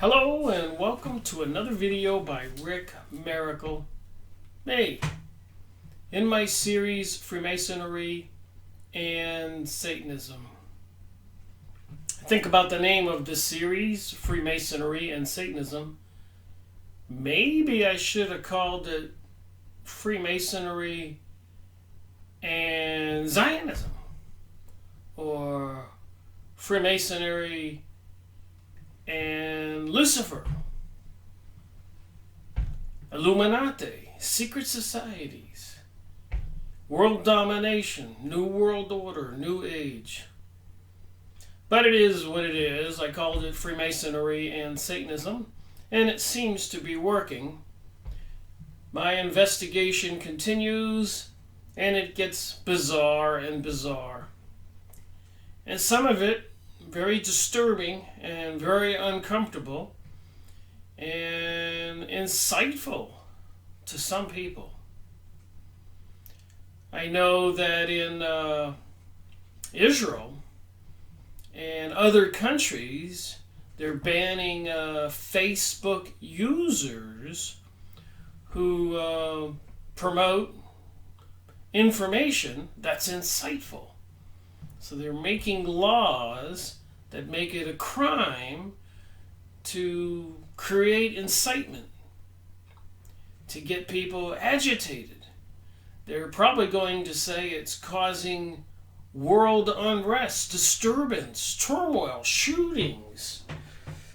Hello and welcome to another video by Rick Miracle Me in my series Freemasonry and Satanism. Think about the name of this series, Freemasonry and Satanism. Maybe I should have called it Freemasonry and Zionism, or Freemasonry and Lucifer, Illuminati, secret societies, world domination, new world order, new age. But it is what it is. I called it Freemasonry and Satanism, and it seems to be working. My investigation continues, and it gets bizarre and bizarre. And some of it very disturbing and very uncomfortable and insightful to some people. I know that in Israel and other countries, they're banning Facebook users who promote information that's insightful. So they're making laws that make it a crime to create incitement, to get people agitated. They're probably going to say it's causing world unrest, disturbance, turmoil, shootings,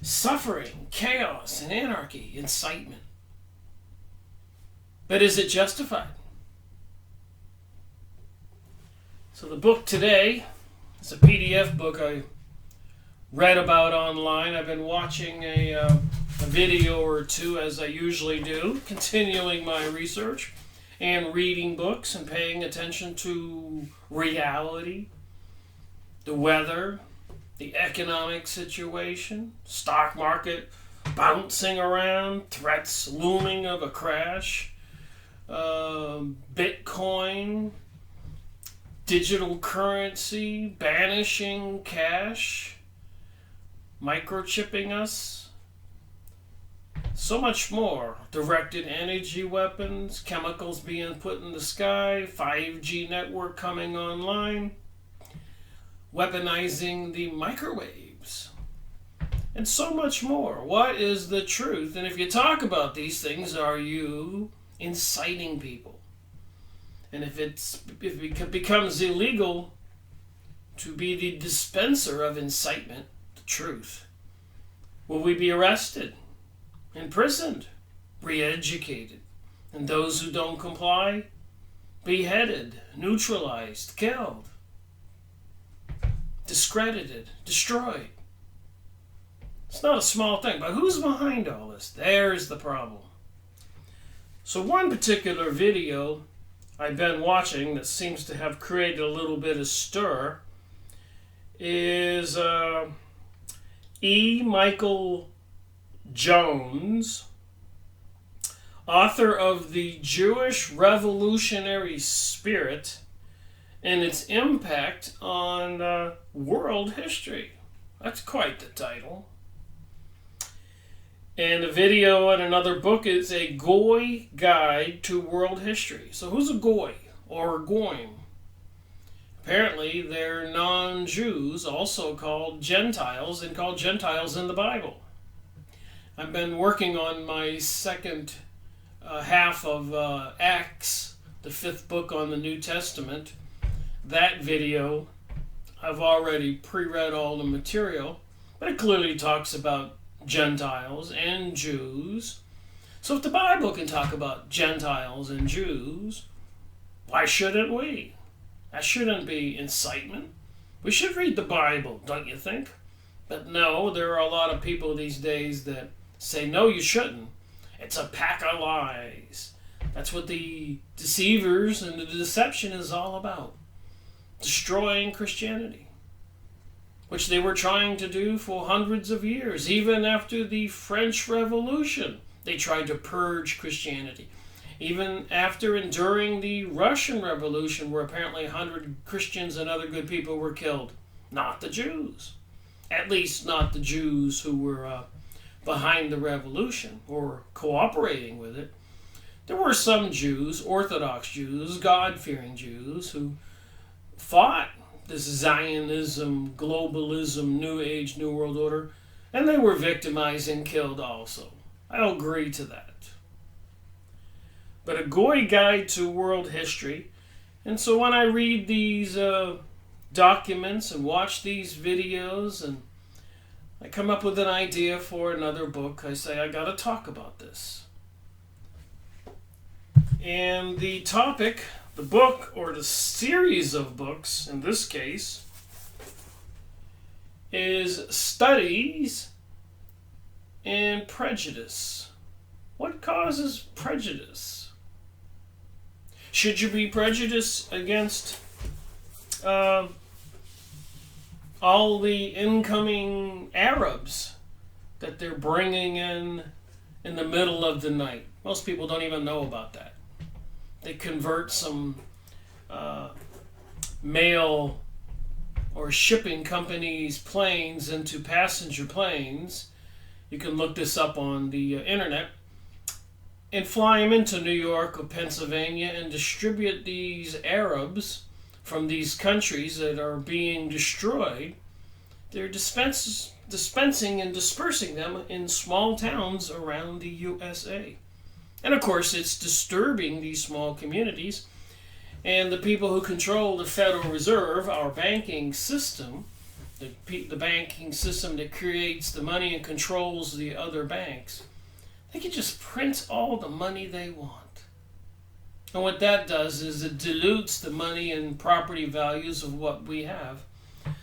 suffering, chaos, and anarchy, incitement. But is it justified? So the book today, it's a PDF book I read about online. I've been watching a video or two, as I usually do, continuing my research and reading books and paying attention to reality, the weather, the economic situation, stock market bouncing around, threats looming of a crash, Bitcoin, digital currency, banishing cash, microchipping us, so much more. Directed energy weapons, chemicals being put in the sky, 5G network coming online, weaponizing the microwaves, and so much more. What is the truth? And if you talk about these things, are you inciting people? And if it becomes illegal to be the dispenser of incitement, the truth, will we be arrested, imprisoned, re-educated, and those who don't comply, beheaded, neutralized, killed, discredited, destroyed? It's not a small thing, but who's behind all this? There's the problem. So one particular video I've been watching that seems to have created a little bit of stir is E. Michael Jones, author of The Jewish Revolutionary Spirit and Its Impact on World History. That's quite the title. And a video and another book is A Goy Guide to World History. So who's a Goy or Goyim? Apparently they're non-Jews, also called Gentiles, and called Gentiles in the Bible. I've been working on my second half of Acts, the 5th book on the New Testament. That video, I've already pre-read all the material, but it clearly talks about Gentiles and Jews. So if the Bible can talk about Gentiles and Jews, why shouldn't we? That shouldn't be incitement. We should read the Bible, don't you think? But no, there are a lot of people these days that say, no, you shouldn't. It's a pack of lies. That's what the deceivers and the deception is all about. Destroying Christianity, which they were trying to do for hundreds of years. Even after the French Revolution, they tried to purge Christianity. Even after and during the Russian Revolution, where apparently 100 Christians and other good people were killed. Not the Jews. At least not the Jews who were behind the revolution or cooperating with it, there were some Jews, Orthodox Jews, God-fearing Jews, who fought this Zionism, globalism, New Age, New World Order, and they were victimized and killed also. I'll agree to that. But a Goy guide to world history, and so when I read these documents and watch these videos and I come up with an idea for another book, I say, I gotta talk about this. And the topic, the book, or the series of books, in this case, is Studies in Prejudice. What causes prejudice? Should you be prejudiced against all the incoming Arabs that they're bringing in the middle of the night? Most people don't even know about that. They convert some mail or shipping companies' planes into passenger planes. You can look this up on the internet. And fly them into New York or Pennsylvania and distribute these Arabs from these countries that are being destroyed. They're dispensing and dispersing them in small towns around the USA. And of course, it's disturbing these small communities. And the people who control the Federal Reserve, our banking system, the banking system that creates the money and controls the other banks, they can just print all the money they want. And what that does is it dilutes the money and property values of what we have.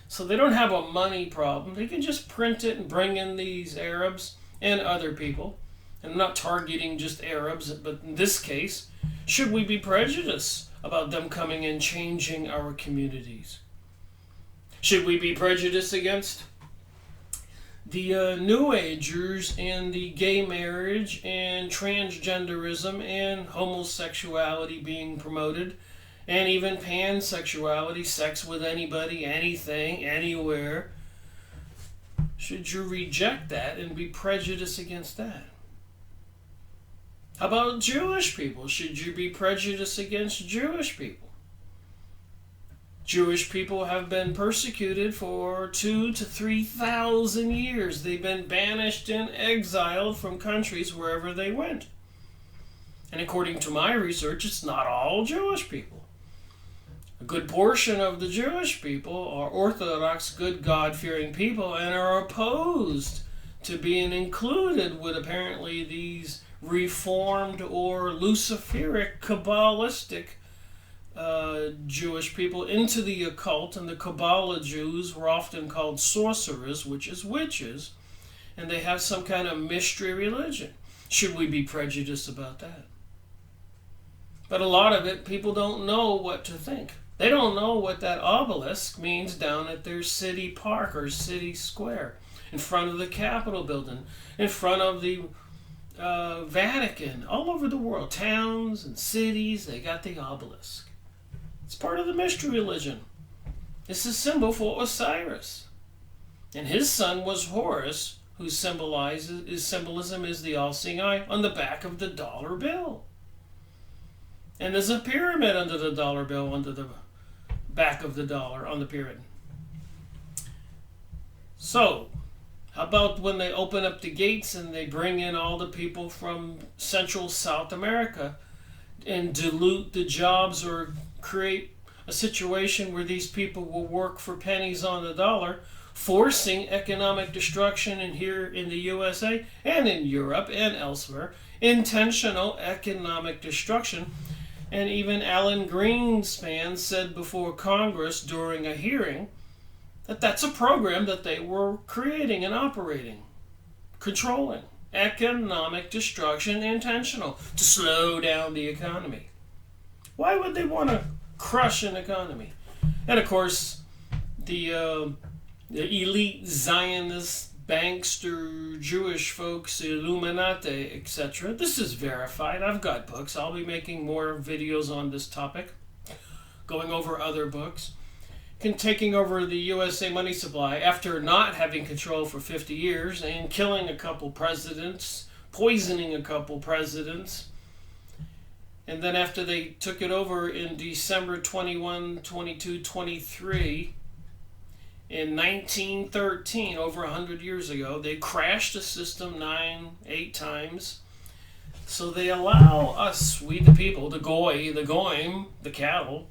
So they don't have a money problem. They can just print it and bring in these Arabs and other people. And I'm not targeting just Arabs, but in this case, should we be prejudiced about them coming and changing our communities? Should we be prejudiced against the New Agers and the gay marriage and transgenderism and homosexuality being promoted, and even pansexuality, sex with anybody, anything, anywhere? Should you reject that and be prejudiced against that? How about Jewish people? Should you be prejudiced against Jewish people? Jewish people have been persecuted for 2,000 to 3,000 years. They've been banished and exiled from countries wherever they went. And according to my research, it's not all Jewish people. A good portion of the Jewish people are Orthodox, good God-fearing people and are opposed to being included with apparently these Reformed or Luciferic, Kabbalistic Jewish people into the occult. And the Kabbalah Jews were often called sorcerers, which is witches, and they have some kind of mystery religion. Should we be prejudiced about that? But a lot of it, people don't know what to think. They don't know what that obelisk means down at their city park or city square, in front of the Capitol building, in front of the Vatican, all over the world, towns and cities, they got the obelisk. It's part of the mystery religion. It's a symbol for Osiris. And his son was Horus, whose symbolism is the all-seeing eye on the back of the dollar bill. And there's a pyramid under the dollar bill, under the back of the dollar on the pyramid. So, how about when they open up the gates and they bring in all the people from Central South America and dilute the jobs or create a situation where these people will work for pennies on the dollar, forcing economic destruction in here in the USA and in Europe and elsewhere, intentional economic destruction. And even Alan Greenspan said before Congress during a hearing that that's a program that they were creating and operating, controlling. Economic destruction, intentional, to slow down the economy. Why would they want to crush an economy? And of course, the elite Zionist, bankster, Jewish folks, Illuminati, etc. This is verified. I've got books. I'll be making more videos on this topic, going over other books. taking over the USA money supply after not having control for 50 years and killing a couple presidents, poisoning a couple presidents. And then after they took it over in December 21, 22, 23, in 1913, over 100 years ago, they crashed the system 8 times. So they allow us, we the people, the goy, the goyim, the cattle,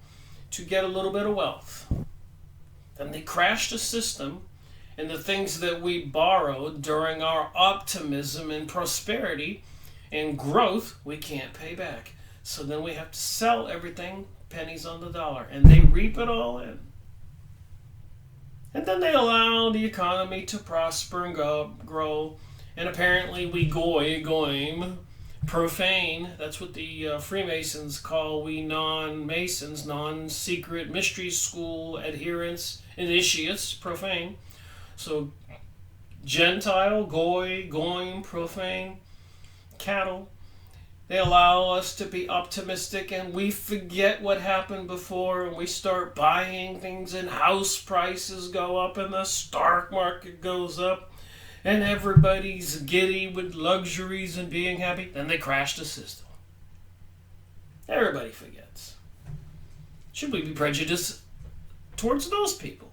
to get a little bit of wealth. Then they crash the system, and the things that we borrowed during our optimism and prosperity and growth, we can't pay back. So then we have to sell everything, pennies on the dollar, and they reap it all in. And then they allow the economy to prosper and grow, and apparently we goyim, profane, that's what the Freemasons call we non-Masons, non-secret mystery school adherents, initiates, profane. So Gentile, goyim, profane, cattle. They allow us to be optimistic, and we forget what happened before, and we start buying things, and house prices go up, and the stock market goes up, and everybody's giddy with luxuries and being happy. Then they crash the system. Everybody forgets. Should we be prejudiced towards those people?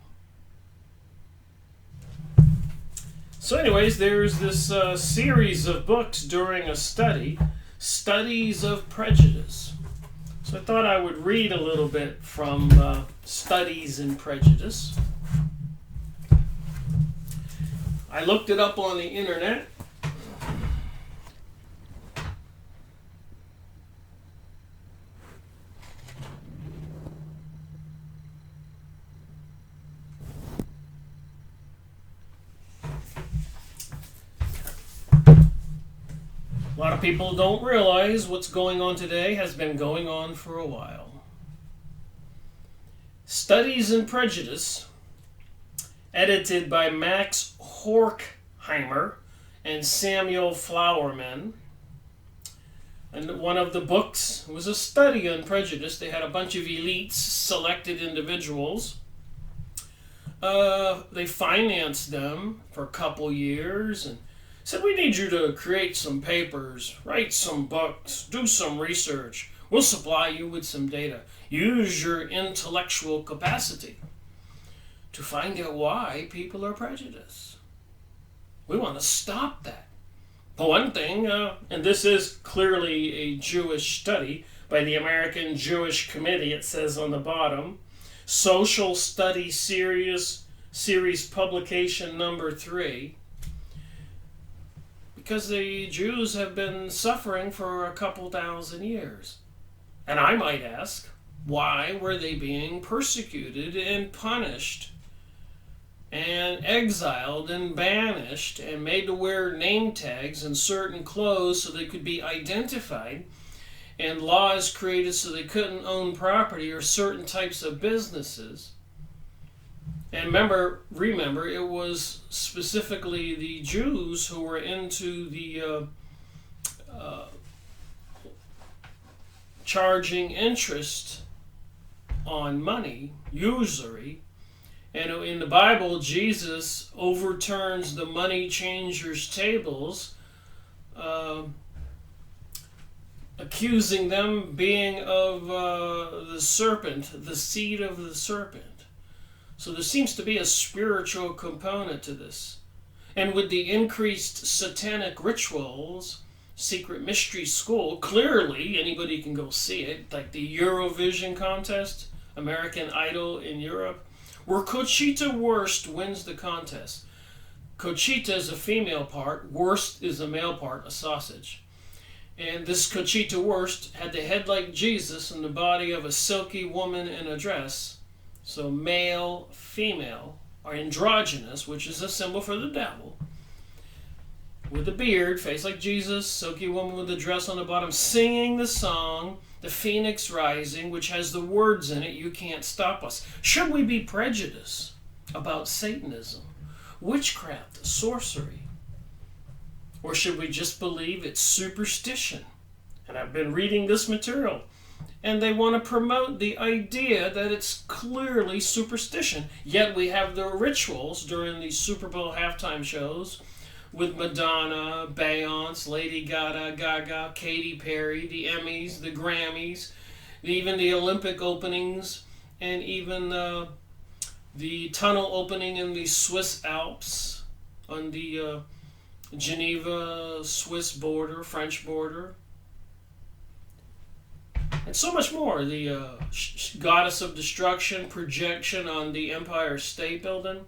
So anyways, there's this series of books during a study, Studies of Prejudice. So I thought I would read a little bit from Studies in Prejudice. I looked it up on the internet. A lot of people don't realize what's going on today has been going on for a while. Studies in Prejudice, edited by Max Horkheimer and Samuel Flowerman. And one of the books was a study on prejudice. They had a bunch of elites, selected individuals. They financed them for a couple years and said, we need you to create some papers, write some books, do some research. We'll supply you with some data. Use your intellectual capacity to find out why people are prejudiced. We want to stop that. For one thing, and this is clearly a Jewish study by the American Jewish Committe, it says on the bottom, Social Study Series Publication number 3, because the Jews have been suffering for a couple thousand years. And I might ask, why were they being persecuted and punished and exiled and banished and made to wear name tags and certain clothes so they could be identified, and laws created so they couldn't own property or certain types of businesses? And remember, it was specifically the Jews who were into the charging interest on money, usury. And in the Bible, Jesus overturns the money changers' tables, accusing them being of the serpent, the seed of the serpent. So there seems to be a spiritual component to this. And with the increased satanic rituals, secret mystery school, clearly anybody can go see it, like the Eurovision contest, American Idol in Europe, where Conchita Wurst wins the contest. Conchita is a female part, Wurst is a male part, a sausage. And this Conchita Wurst had the head like Jesus and the body of a silky woman in a dress. So male, female, or androgynous, which is a symbol for the devil. With a beard, face like Jesus, silky woman with a dress on the bottom, singing the song, The Phoenix Rising, which has the words in it, You Can't Stop Us. Should we be prejudiced about Satanism, witchcraft, sorcery? Or should we just believe it's superstition? And I've been reading this material. And they want to promote the idea that it's clearly superstition. Yet we have the rituals during the Super Bowl halftime shows with Madonna, Beyonce, Lady Gaga, Katy Perry, the Emmys, the Grammys, even the Olympic openings, and even the tunnel opening in the Swiss Alps on the Geneva, Swiss border, French border. And so much more. The goddess of destruction projection on the Empire State Building.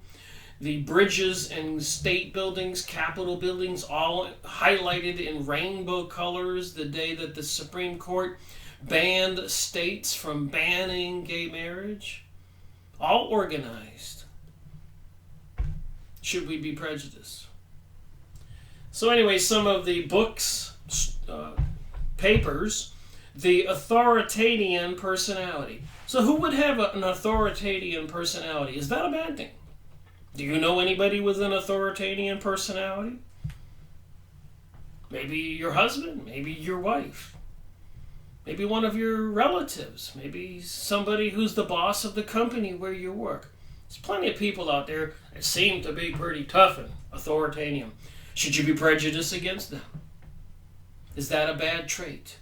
The bridges and state buildings, Capitol buildings, all highlighted in rainbow colors the day that the Supreme Court banned states from banning gay marriage. All organized. Should we be prejudiced? So anyway, some of the books, papers, the authoritarian personality. So who would have an authoritarian personality? Is that a bad thing? Do you know anybody with an authoritarian personality? Maybe your husband, maybe your wife, maybe one of your relatives, maybe somebody who's the boss of the company where you work. There's plenty of people out there that seem to be pretty tough and authoritarian. Should you be prejudiced against them? Is that a bad trait?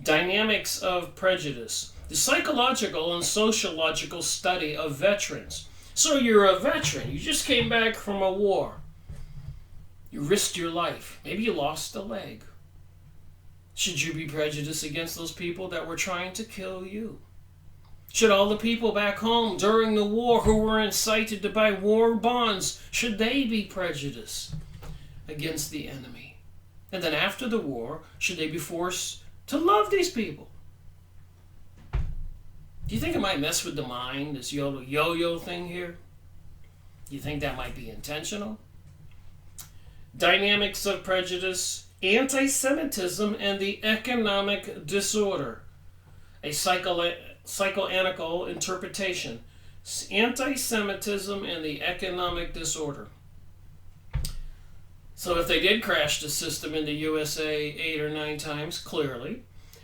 Dynamics of prejudice. The psychological and sociological study of veterans. So you're a veteran. You just came back from a war. You risked your life. Maybe you lost a leg. Should you be prejudiced against those people that were trying to kill you? Should all the people back home during the war who were incited to buy war bonds, should they be prejudiced against the enemy? And then after the war, should they be forced to love these people? Do you think it might mess with the mind, this yo-yo thing here? Do you think that might be intentional? Dynamics of prejudice, anti-Semitism, and the economic disorder. A psychoanalytical interpretation. Anti-Semitism and the economic disorder. So if they did crash the system in the USA 8 or 9 times, clearly,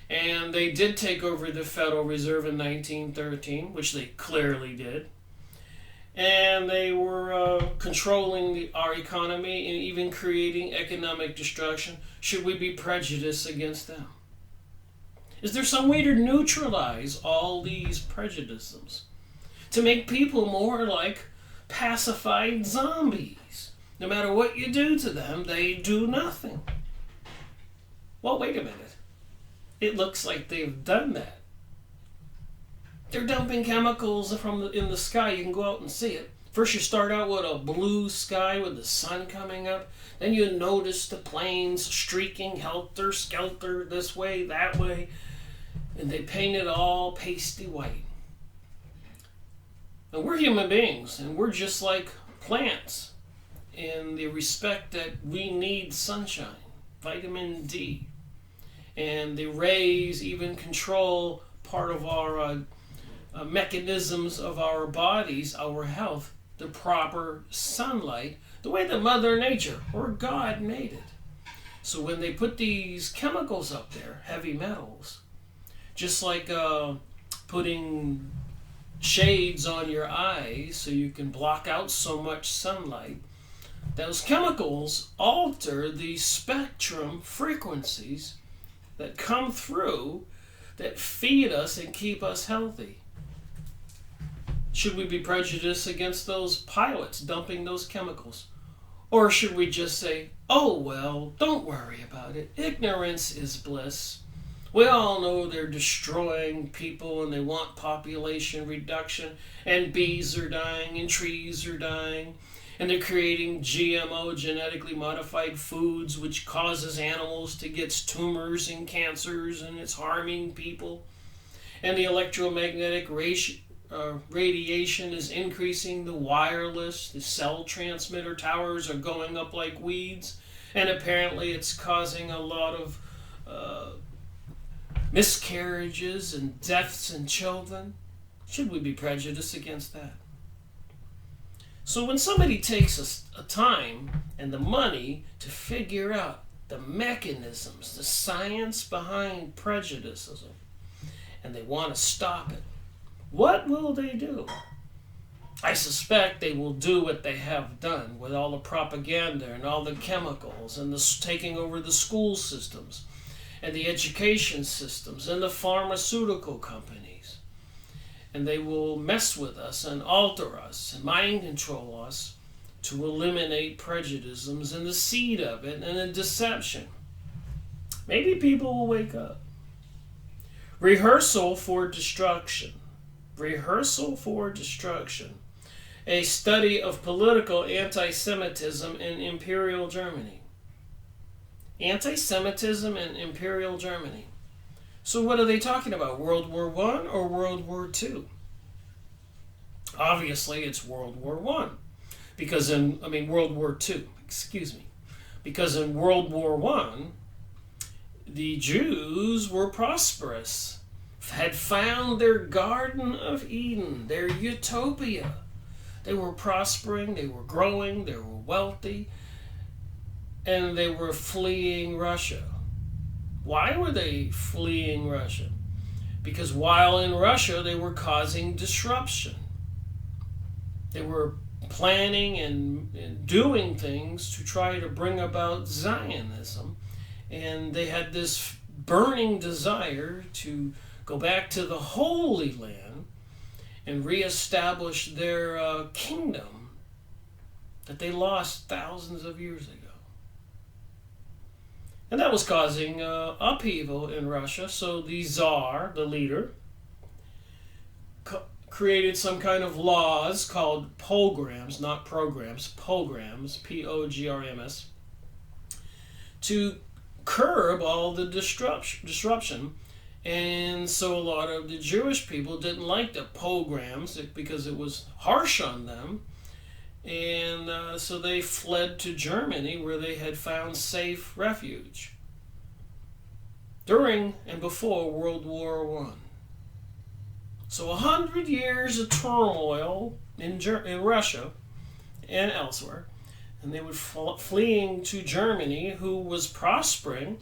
and they did take over the Federal Reserve in 1913, which they clearly did, and they were controlling our economy and even creating economic destruction, should we be prejudiced against them? Is there some way to neutralize all these prejudices? To make people more like pacified zombies? No matter what you do to them, they do nothing. Well, wait a minute. It looks like they've done that. They're dumping chemicals in the sky. You can go out and see it. First you start out with a blue sky with the sun coming up. Then you notice the planes streaking helter-skelter this way, that way. And they paint it all pasty white. And we're human beings, and we're just like plants in the respect that we need sunshine, vitamin D. And the rays even control part of our mechanisms of our bodies, our health, the proper sunlight, the way that Mother Nature or God made it. So when they put these chemicals up there, heavy metals, just like putting shades on your eyes so you can block out so much sunlight, those chemicals alter the spectrum frequencies that come through that feed us and keep us healthy. Should we be prejudiced against those pilots dumping those chemicals? Or should we just say, oh well, don't worry about it. Ignorance is bliss. We all know they're destroying people and they want population reduction, and bees are dying and trees are dying, and they're creating GMO, genetically modified foods, which causes animals to get tumors and cancers, and it's harming people. And the electromagnetic radiation is increasing. The wireless, the cell transmitter towers are going up like weeds, and apparently it's causing a lot of miscarriages and deaths in children. Should we be prejudiced against that? So when somebody takes a time and the money to figure out the mechanisms, the science behind prejudice, and they want to stop it. What will they do? I suspect they will do what they have done with all the propaganda and all the chemicals and taking over the school systems and the education systems and the pharmaceutical companies. And they will mess with us and alter us and mind control us to eliminate prejudices and the seed of it and the deception. Maybe people will wake up. Rehearsal for destruction. Rehearsal for destruction. A study of political anti-Semitism in Imperial Germany. Anti-Semitism in Imperial Germany. So what are they talking about? World War I or World War II? Obviously, it's World War I. World War II, excuse me. Because in World War I, the Jews were prosperous, had found their Garden of Eden, their utopia. They were prospering, they were growing, they were wealthy, and they were fleeing Russia. Why were they fleeing Russia? Because while in Russia, they were causing disruption. They were planning and doing things to try to bring about Zionism. And they had this burning desire to go back to the Holy Land and reestablish their kingdom that they lost thousands of years ago. And that was causing upheaval in Russia. So the Tsar, the leader, created some kind of laws called pogroms, not programs, pogroms, P-O-G-R-M-S, to curb all the disruption. And so a lot of the Jewish people didn't like the pogroms because it was harsh on them. And so they fled to Germany, where they had found safe refuge during and before World War I. So 100 years of turmoil in Russia and elsewhere. And they were fleeing to Germany, who was prospering,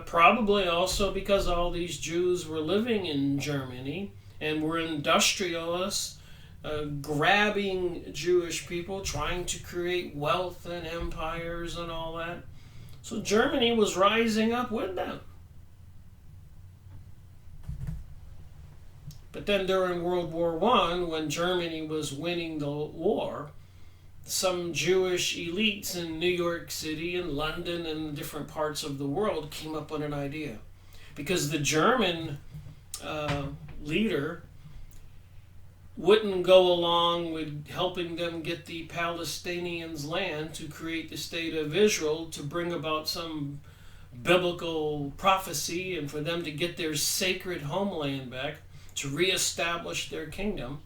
probably also because all these Jews were living in Germany and were industrialists, grabbing Jewish people, trying to create wealth and empires and all that. So Germany was rising up with them. But then during World War I, when Germany was winning the war, some Jewish elites in New York City and London and different parts of the world came up with an idea. Because the German leader wouldn't go along with helping them get the Palestinians land to create the state of Israel, to bring about some biblical prophecy and for them to get their sacred homeland back, to reestablish their kingdom.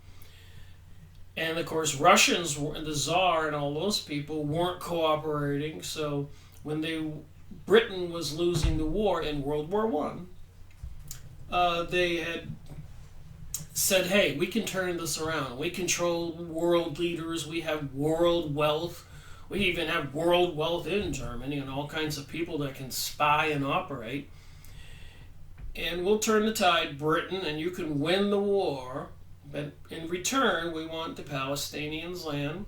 And of course, Russians, the Tsar and all those people weren't cooperating. So when Britain was losing the war in World War I, they had said, hey, we can turn this around. We control world leaders. We have world wealth. We even have world wealth in Germany and all kinds of people that can spy and operate. And we'll turn the tide, Britain, and you can win the war. But in return, we want the Palestinians' land.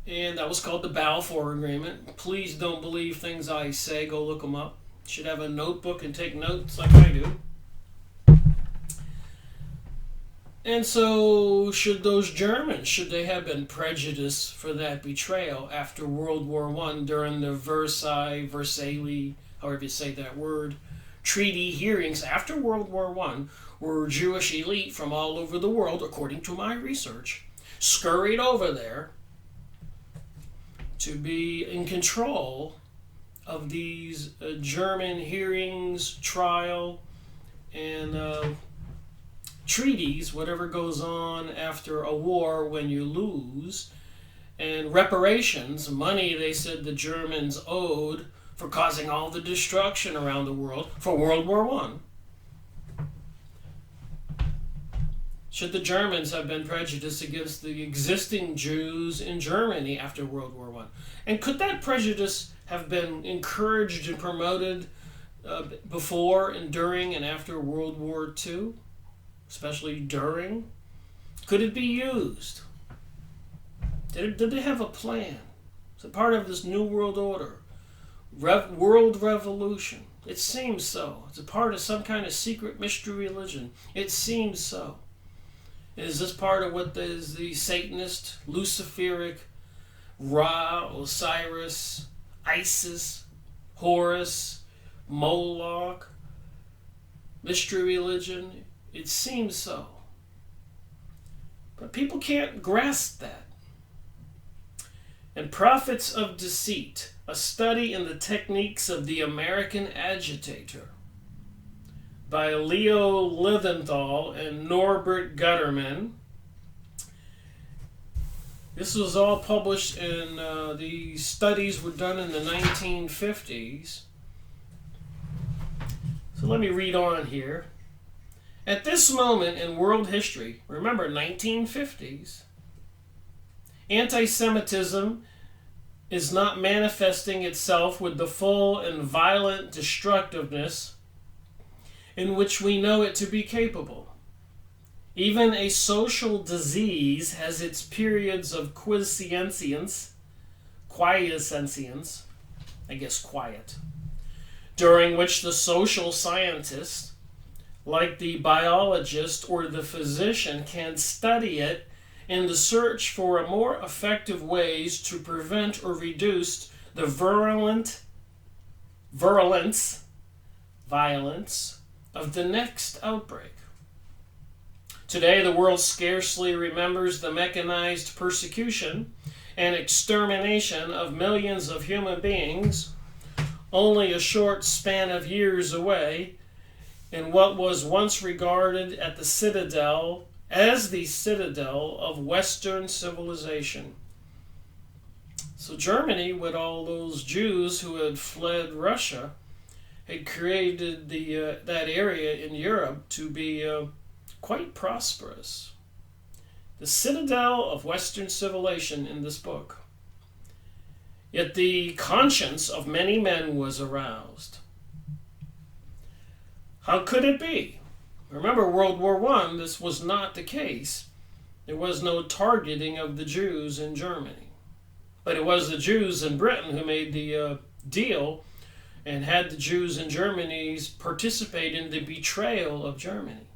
And that was called the Balfour Agreement. Please don't believe things I say. Go look them up. You should have a notebook and take notes like I do. And so, should those Germans, should they have been prejudiced for that betrayal after World War I during the Versailles, however you say that word, treaty hearings after World War I, where Jewish elite from all over the world, according to my research, scurried over there to be in control of these German hearings, trial, and treaties, whatever goes on after a war when you lose, and reparations, money they said the Germans owed for causing all the destruction around the world for World War I. Should the Germans have been prejudiced against the existing Jews in Germany after World War I? And could that prejudice have been encouraged and promoted before and during and after World War II, especially during? Could it be used? Did they have a plan? Is it part of this New World Order? World Revolution? It seems so. It's a part of some kind of secret mystery religion. It seems so. Is this part of what is the Satanist, Luciferic, Ra, Osiris, Isis, Horus, Moloch, mystery religion? It seems so. But people can't grasp that. And Prophets of Deceit, a study in the techniques of the American agitator, by Leo Liventhal and Norbert Gutterman. This was all published in, the studies were done in the 1950s. So let me read on here. At this moment in world history, remember 1950s, anti-Semitism is not manifesting itself with the full and violent destructiveness in which we know it to be capable. Even a social disease has its periods of quiescence, I guess quiet, during which the social scientist, like the biologist or the physician, can study it in the search for a more effective ways to prevent or reduce the violence of the next outbreak. Today, the world scarcely remembers the mechanized persecution and extermination of millions of human beings only a short span of years away in what was once regarded as the citadel of Western civilization. So Germany, with all those Jews who had fled Russia, had created that area in Europe to be quite prosperous. The citadel of Western civilization in this book. Yet the conscience of many men was aroused. How could it be? Remember World War I, this was not the case. There was no targeting of the Jews in Germany. But it was the Jews in Britain who made the deal and had the Jews in Germany participate in the betrayal of Germany.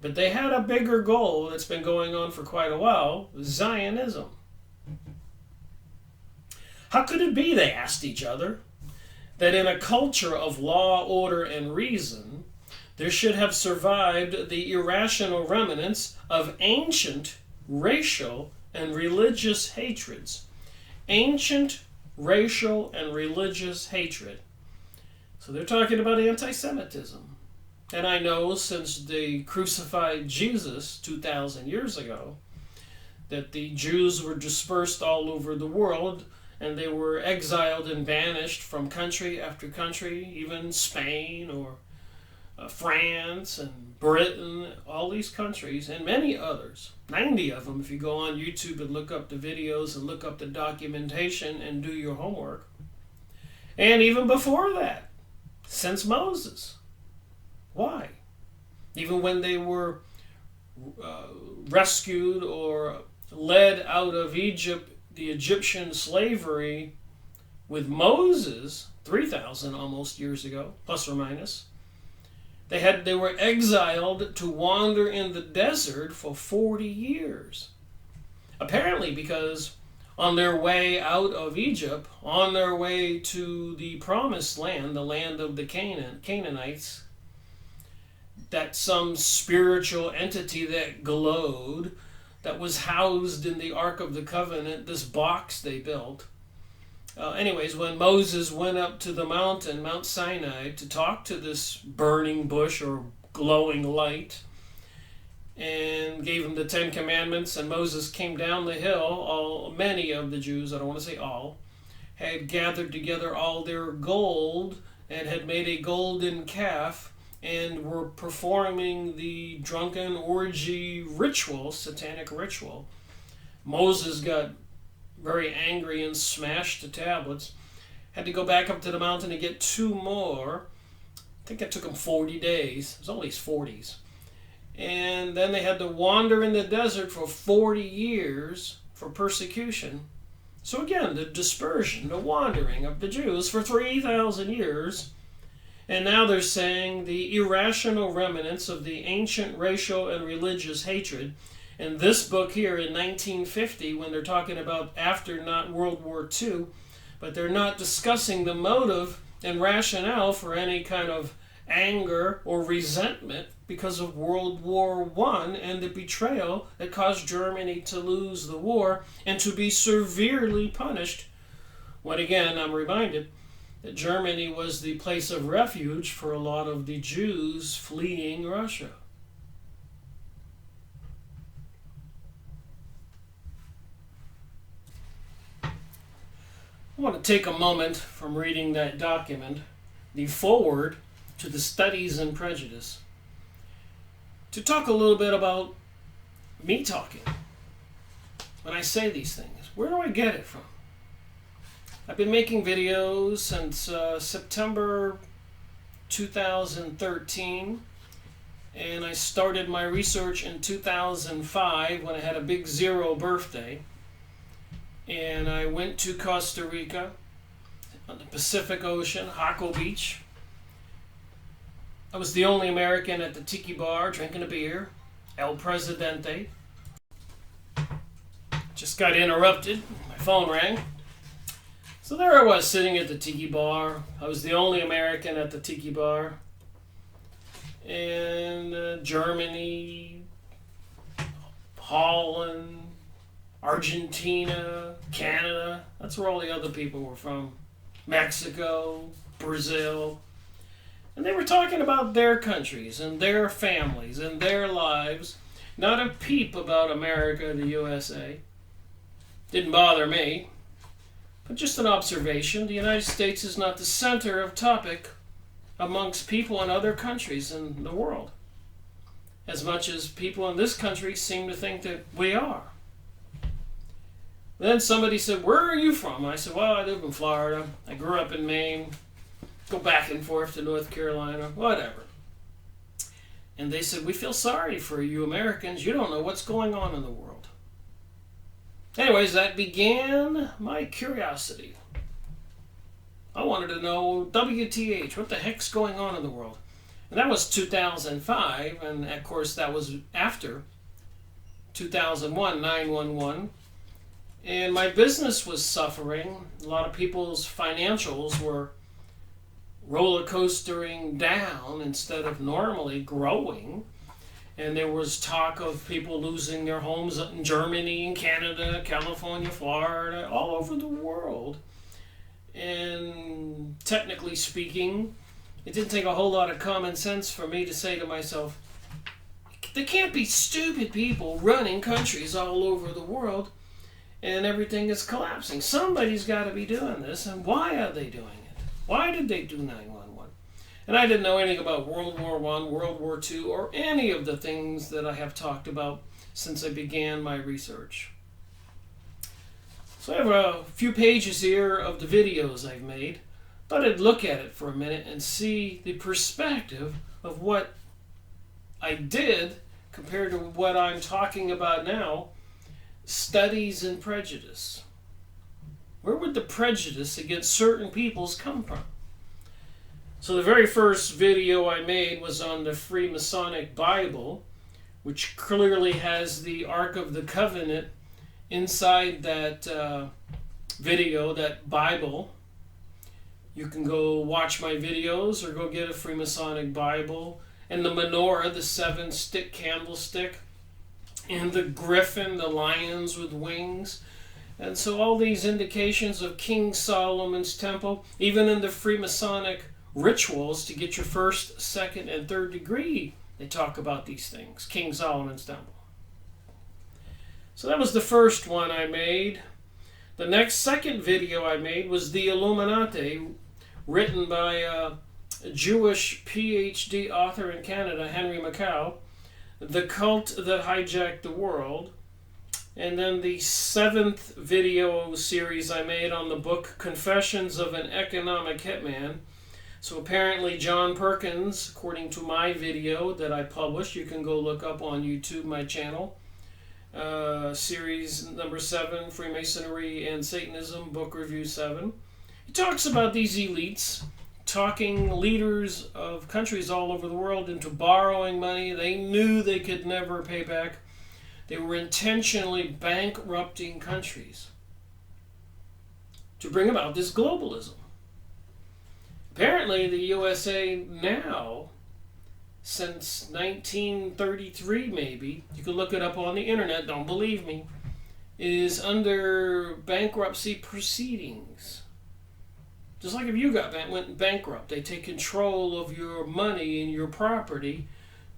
But they had a bigger goal that's been going on for quite a while, Zionism. How could it be, they asked each other, that in a culture of law, order, and reason, there should have survived the irrational remnants of ancient racial and religious hatreds? Ancient racial and religious hatred. So they're talking about anti-Semitism. And I know since they crucified Jesus 2,000 years ago, that the Jews were dispersed all over the world, and they were exiled and banished from country after country, even Spain or France and Britain, all these countries, and many others. 90 of them if you go on YouTube and look up the videos and look up the documentation and do your homework. And even before that, since Moses. Why? Even when they were rescued or led out of Egypt, the Egyptian slavery with Moses, 3,000 almost years ago, plus or minus, they were exiled to wander in the desert for 40 years. Apparently because on their way out of Egypt, on their way to the promised land, the land of the Canaanites, that some spiritual entity that glowed, that was housed in the Ark of the Covenant, this box they built. Anyways, when Moses went up to the mountain, Mount Sinai, to talk to this burning bush or glowing light, and gave him the 10 Commandments, and Moses came down the hill, many of the Jews, I don't want to say all, had gathered together all their gold and had made a golden calf and were performing the drunken orgy ritual, satanic ritual. Moses got very angry and smashed the tablets, Had to go back up to the mountain to get 2 more. I think it took them 40 days. It was all these 40s. And then they had to wander in the desert for 40 years for persecution. So again, the dispersion, the wandering of the Jews for 3,000 years. And now they're saying the irrational remnants of the ancient racial and religious hatred. In this book here in 1950, when they're talking about after not World War II, but they're not discussing the motive and rationale for any kind of anger or resentment because of World War I and the betrayal that caused Germany to lose the war and to be severely punished. When again, I'm reminded that Germany was the place of refuge for a lot of the Jews fleeing Russia. I want to take a moment from reading that document, the foreword to the Studies in Prejudice, to talk a little bit about me talking. When I say these things, where do I get it from? I've been making videos since September 2013, and I started my research in 2005 when I had a big 0 birthday. And I went to Costa Rica on the Pacific Ocean, Jaco Beach. I was the only American at the tiki bar drinking a beer, El Presidente. Just got interrupted. My phone rang. So there I was sitting at the tiki bar. I was the only American at the tiki bar. And Germany, Holland, Argentina, Canada, that's where all the other people were from. Mexico, Brazil. And they were talking about their countries and their families and their lives. Not a peep about America, the USA. Didn't bother me. But just an observation, the United States is not the center of topic amongst people in other countries in the world, as much as people in this country seem to think that we are. Then somebody said, "Where are you from?" I said, "Well, I live in Florida. I grew up in Maine. Go back and forth to North Carolina, whatever." And they said, "We feel sorry for you Americans. You don't know what's going on in the world." Anyways, that began my curiosity. I wanted to know, WTH, what the heck's going on in the world? And that was 2005, and of course that was after 2001, 9/11. And my business was suffering. A lot of people's financials were roller coastering down instead of normally growing. And there was talk of people losing their homes in Germany, and Canada, California, Florida, all over the world. And technically speaking, it didn't take a whole lot of common sense for me to say to myself, there can't be stupid people running countries all over the world and everything is collapsing. Somebody's got to be doing this, and why are they doing it? Why did they do 9/11? And I didn't know anything about World War I, World War II, or any of the things that I have talked about since I began my research. So I have a few pages here of the videos I've made. Thought I'd look at it for a minute and see the perspective of what I did compared to what I'm talking about now. Studies in prejudice. Where would the prejudice against certain peoples come from? So the very first video I made was on the Freemasonic Bible, which clearly has the Ark of the Covenant inside that video, that Bible. You can go watch my videos or go get a Freemasonic Bible. And the menorah, the 7-stick candlestick, and the griffin, the lions with wings. And so all these indications of King Solomon's temple, even in the Freemasonic rituals to get your first, second, and third degree, they talk about these things. King Solomon's temple. So that was the first one I made. The next second video I made was the Illuminati, written by a Jewish PhD author in Canada, Henry Macau, The Cult That Hijacked the World. And then the 7th video series I made on the book Confessions of an Economic Hitman. So apparently John Perkins, according to my video that I published, you can go look up on YouTube, my channel, series number 7, Freemasonry and Satanism, book review 7. He talks about these elites talking leaders of countries all over the world into borrowing money they knew they could never pay back. They were intentionally bankrupting countries to bring about this globalism. Apparently, the USA now, since 1933 maybe, you can look it up on the internet, don't believe me, is under bankruptcy proceedings. Just like if you went bankrupt, they take control of your money and your property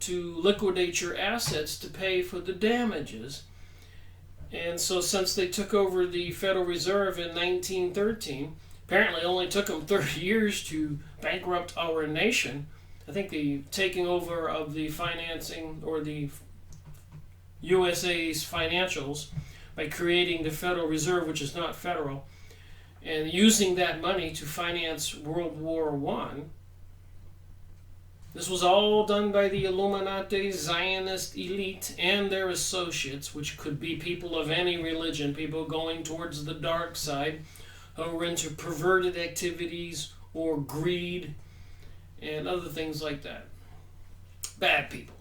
to liquidate your assets to pay for the damages. And so since they took over the Federal Reserve in 1913, apparently it only took them 30 years to bankrupt our nation. I think the taking over of the financing or the USA's financials by creating the Federal Reserve, which is not federal, and using that money to finance World War I. This was all done by the Illuminati Zionist elite and their associates, which could be people of any religion, people going towards the dark side, who are into perverted activities or greed and other things like that. Bad people.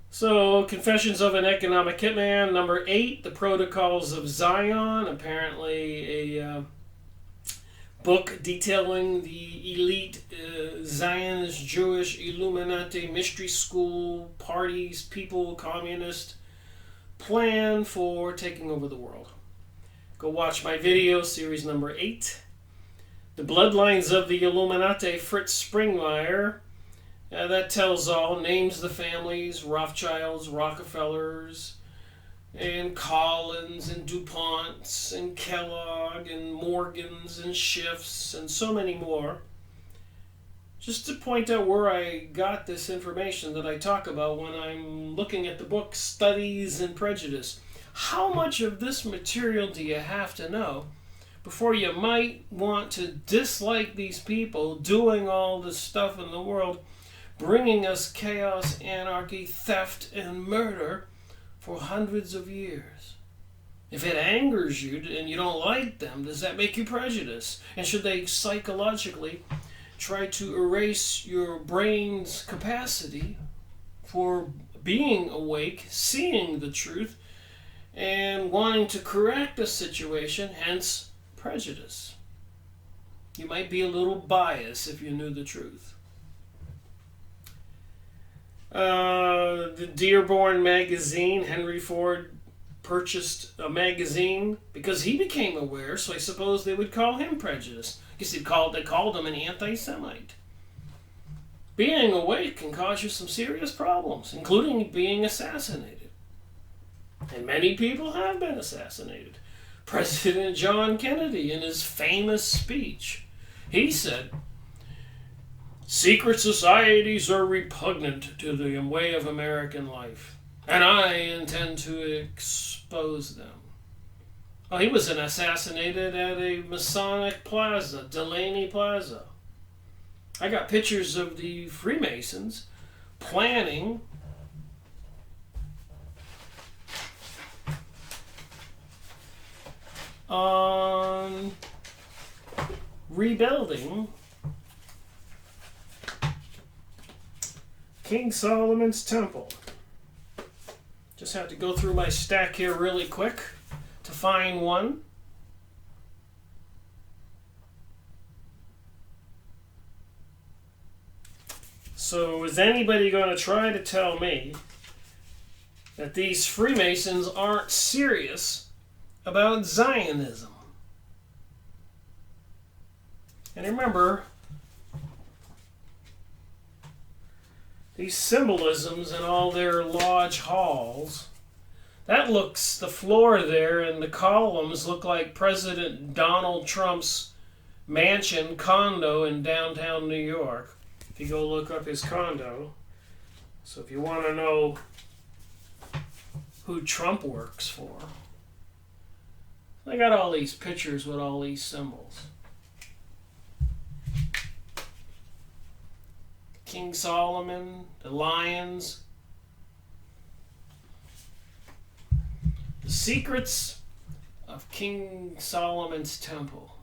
So, Confessions of an Economic Hitman, number 8, The Protocols of Zion, apparently a book detailing the elite Zionist, Jewish, Illuminati, mystery school, parties, people, communist plan for taking over the world. Go watch my video, series number 8. The Bloodlines of the Illuminati, Fritz Springmeier. That tells all, names the families, Rothschilds, Rockefellers, and Collins, and DuPonts, and Kellogg, and Morgans, and Schiffs, and so many more. Just to point out where I got this information that I talk about when I'm looking at the book Studies in Prejudice. How much of this material do you have to know before you might want to dislike these people doing all this stuff in the world, bringing us chaos, anarchy, theft, and murder for hundreds of years? If it angers you and you don't like them, does that make you prejudiced? And should they psychologically try to erase your brain's capacity for being awake, seeing the truth, and wanting to correct a situation, hence prejudice? You might be a little biased if you knew the truth. The Dearborn magazine, Henry Ford purchased a magazine because he became aware, so I suppose they would call him prejudiced. I guess they called him an anti-Semite. Being awake can cause you some serious problems, including being assassinated. And many people have been assassinated. President John Kennedy, in his famous speech, he said, "Secret societies are repugnant to the way of American life, and I intend to expose them." Oh, he was assassinated at a Masonic plaza, Delaney Plaza. I got pictures of the Freemasons planning on rebuilding King Solomon's Temple. Just have to go through my stack here really quick to find one. So is anybody going to try to tell me that these Freemasons aren't serious about Zionism? And remember, these symbolisms in all their lodge halls, the floor there and the columns look like President Donald Trump's mansion condo in downtown New York. If you go look up his condo. So if you want to know who Trump works for. They got all these pictures with all these symbols. King Solomon, the lions. The secrets of King Solomon's temple.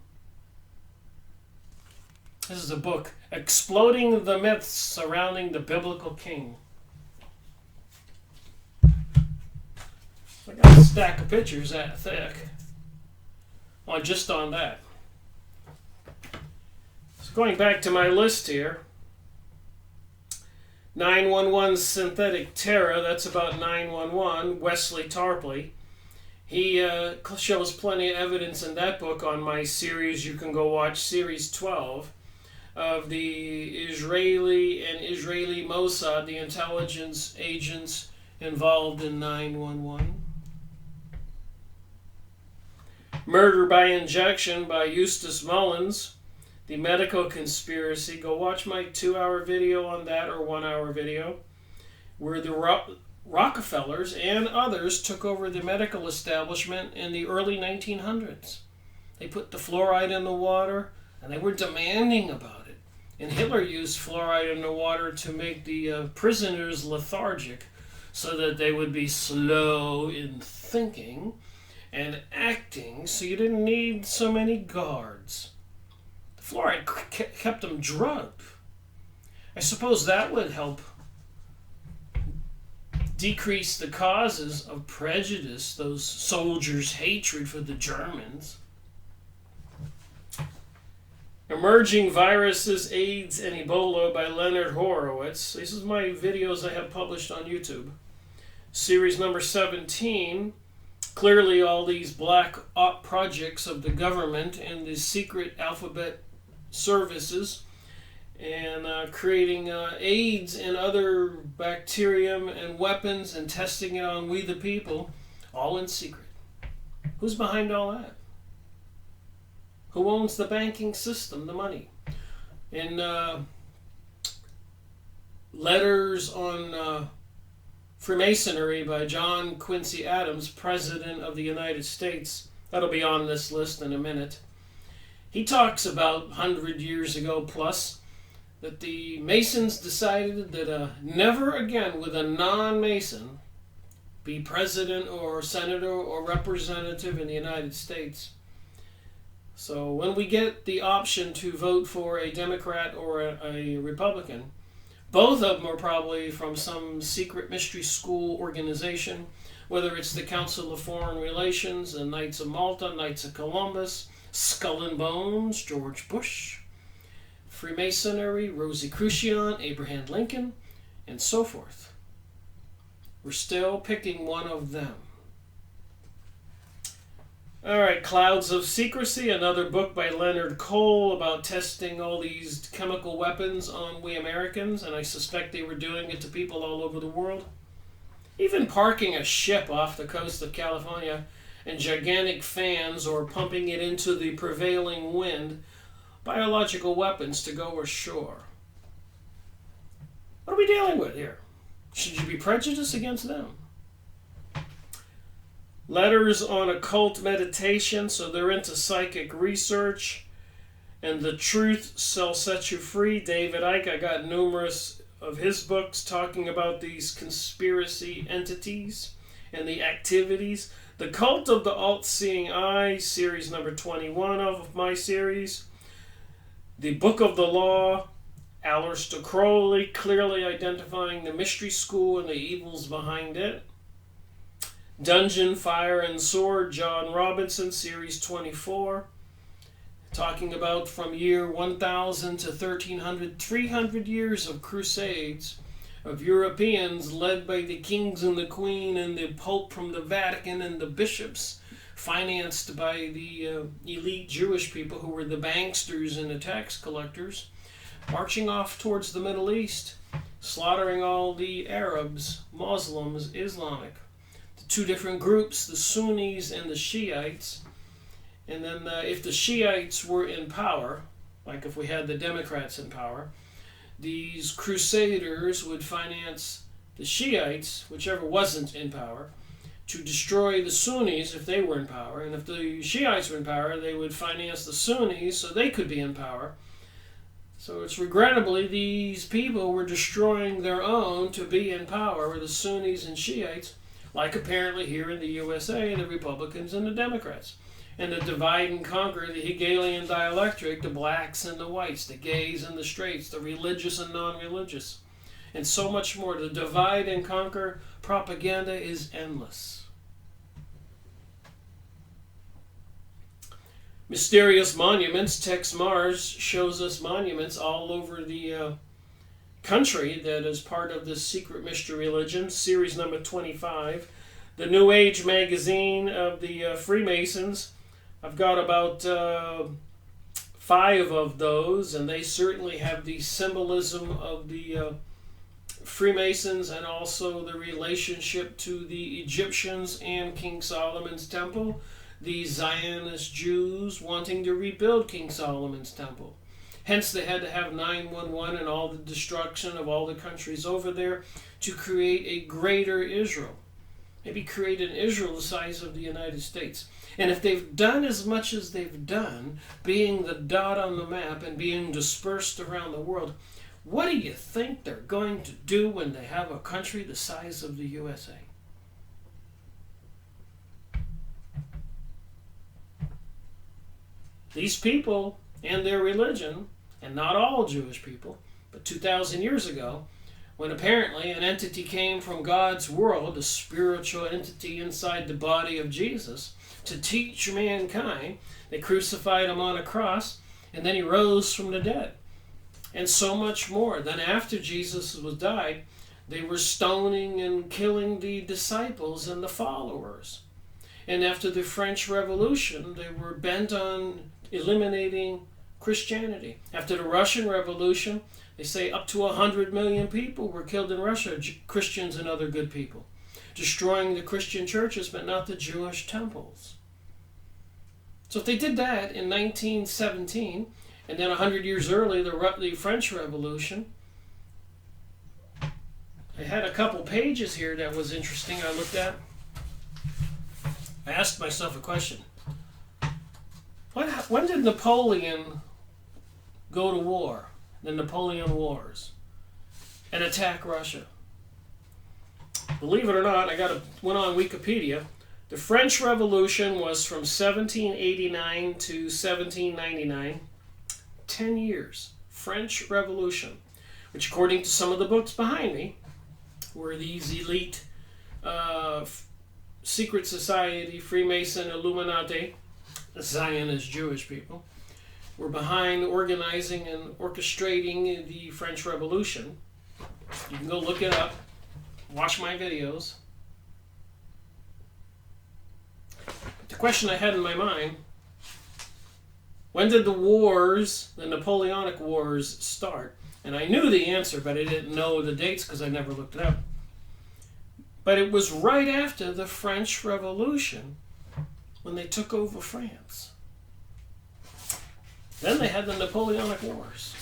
This is a book, Exploding the Myths Surrounding the Biblical King. I got a stack of pictures that thick. Just on that. So going back to my list here. 911 Synthetic Terror, that's about 911, Wesley Tarpley. He shows plenty of evidence in that book on my series. You can go watch Series 12 of the Israeli and Israeli Mossad, the intelligence agents involved in 911. Murder by Injection by Eustace Mullins, the medical conspiracy. Go watch my 2-hour video on that, or 1-hour video, where the Rockefellers and others took over the medical establishment in the early 1900s. They put the fluoride in the water, and they were demanding about it. And Hitler used fluoride in the water to make the prisoners lethargic so that they would be slow in thinking and acting, so you didn't need so many guards. The fluoride kept them drugged. I suppose that would help decrease the causes of prejudice, those soldiers' hatred for the Germans. Emerging Viruses, AIDS, and Ebola by Leonard Horowitz. This is my videos I have published on YouTube. Series number 17. Clearly all these black op projects of the government and the secret alphabet services and creating AIDS and other bacterium and weapons and testing it on we the people, all in secret. Who's behind all that? Who owns the banking system, the money? In Letters on Freemasonry by John Quincy Adams, President of the United States, that'll be on this list in a minute. He talks about 100 years ago plus that the Masons decided that never again would a non-Mason be president or senator or representative in the United States. So when we get the option to vote for a Democrat or a Republican, both of them are probably from some secret mystery school organization, whether it's the Council of Foreign Relations, the Knights of Malta, Knights of Columbus, Skull and Bones, George Bush, Freemasonry, Rosicrucian, Abraham Lincoln, and so forth. We're still picking one of them. All right, Clouds of Secrecy, another book by Leonard Cole about testing all these chemical weapons on we Americans, and I suspect they were doing it to people all over the world. Even parking a ship off the coast of California and gigantic fans or pumping it into the prevailing wind, biological weapons to go ashore. What are we dealing with here? Should you be prejudiced against them? Letters on Occult Meditation, so they're into psychic research. And The Truth Shall Set You Free, David Icke. I got numerous of his books talking about these conspiracy entities and the activities. The Cult of the Alt-Seeing Eye, series number 21 of my series. The Book of the Law, Aleister Crowley, clearly identifying the mystery school and the evils behind it. Dungeon, Fire, and Sword, John Robinson, Series 24. Talking about from year 1000 to 1300, 300 years of crusades of Europeans led by the kings and the queen and the Pope from the Vatican and the bishops, financed by the elite Jewish people who were the banksters and the tax collectors, marching off towards the Middle East, slaughtering all the Arabs, Muslims, Islamic. Two different groups, the Sunnis and the Shiites. And then if the Shiites were in power, like if we had the Democrats in power, these crusaders would finance the Shiites, whichever wasn't in power, to destroy the Sunnis if they were in power. And if the Shiites were in power, they would finance the Sunnis so they could be in power. So it's regrettably these people were destroying their own to be in power, the Sunnis and Shiites, like apparently here in the USA, the Republicans and the Democrats. And the divide and conquer, the Hegelian dialectic, the blacks and the whites, the gays and the straights, the religious and non-religious, and so much more. The divide and conquer propaganda is endless. Mysterious monuments. Tex Mars shows us monuments all over the country that is part of this secret mystery religion, series number 25. The New Age magazine of the Freemasons. I've got about 5 of those, and they certainly have the symbolism of the Freemasons and also the relationship to the Egyptians and King Solomon's temple, the Zionist Jews wanting to rebuild King Solomon's temple. Hence they had to have 911 and all the destruction of all the countries over there to create a greater Israel. Maybe create an Israel the size of the United States. And if they've done as much as they've done, being the dot on the map and being dispersed around the world, what do you think they're going to do when they have a country the size of the USA? These people and their religion, and not all Jewish people, but 2,000 years ago, when apparently an entity came from God's world, a spiritual entity inside the body of Jesus, to teach mankind. They crucified him on a cross, and then he rose from the dead. And so much more. Then after Jesus was died, they were stoning and killing the disciples and the followers. And after the French Revolution, they were bent on eliminating Christianity. After the Russian Revolution, they say up to 100 million people were killed in Russia, Christians and other good people, destroying the Christian churches but not the Jewish temples. So if they did that in 1917, and then 100 years earlier, the French Revolution, I had a couple pages here that was interesting I looked at. I asked myself a question. When did Napoleon go to war, the Napoleon Wars, and attack Russia? Believe it or not, went on Wikipedia. The French Revolution was from 1789 to 1799. 10 years. French Revolution, which according to some of the books behind me, were these elite secret society, Freemason, Illuminati, Zionist Jewish people, were behind organizing and orchestrating the French Revolution. You can go look it up, watch my videos. But the question I had in my mind, when did the wars, the Napoleonic Wars, start? And I knew the answer, but I didn't know the dates because I never looked it up. But it was right after the French Revolution when they took over France. Then they had the Napoleonic Wars.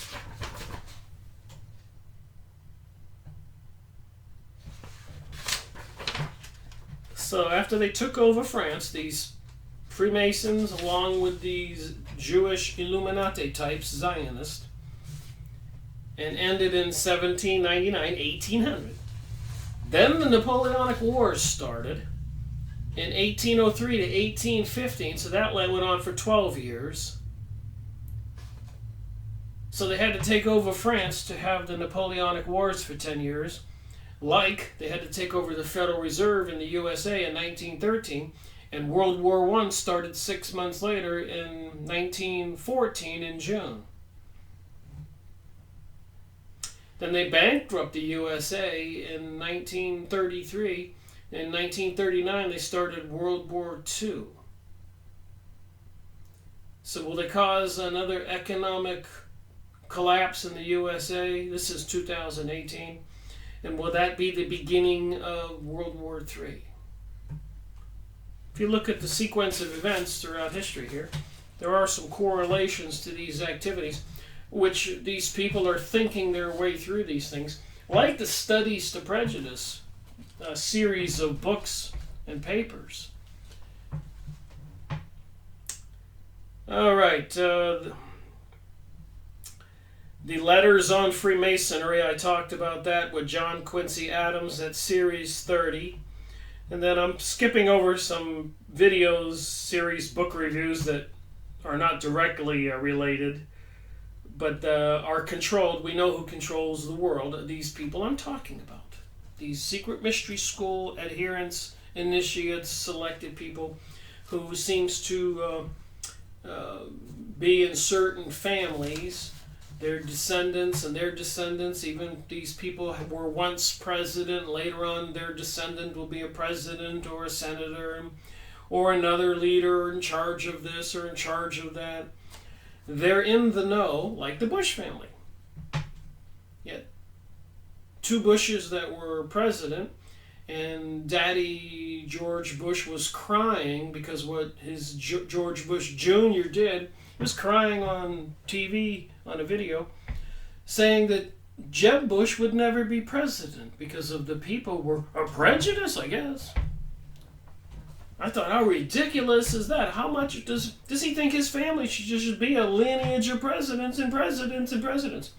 So after they took over France, these Freemasons, along with these Jewish Illuminati types, Zionists, and ended in 1799, 1800. Then the Napoleonic Wars started in 1803 to 1815, so that went on for 12 years. So they had to take over France to have the Napoleonic Wars for 10 years. Like they had to take over the Federal Reserve in the USA in 1913, and World War I started 6 months later in 1914 in June. Then they bankrupted the USA in 1933. In 1939, they started World War II. So will they cause another economic collapse in the USA? This is 2018. And will that be the beginning of World War III? If you look at the sequence of events throughout history here, there are some correlations to these activities, which these people are thinking their way through these things. Like the Studies to Prejudice, a series of books and papers. All right. The letters on Freemasonry, I talked about that with John Quincy Adams. That's Series 30. And then I'm skipping over some videos, series, book reviews that are not directly related, but are controlled. We know who controls the world. These people I'm talking about. These secret mystery school adherents, initiates, selected people who seems to be in certain families. Their descendants and their descendants, even these people were once president, later on their descendant will be a president or a senator or another leader in charge of this or in charge of that. They're in the know, like the Bush family. Yet, 2 Bushes that were president, and Daddy George Bush was crying because what his George Bush Jr. did, he was crying on TV, on a video, saying that Jeb Bush would never be president because of the people were a prejudice, I guess. I thought, how ridiculous is that? How much does he think his family should just be a lineage of presidents and presidents and presidents?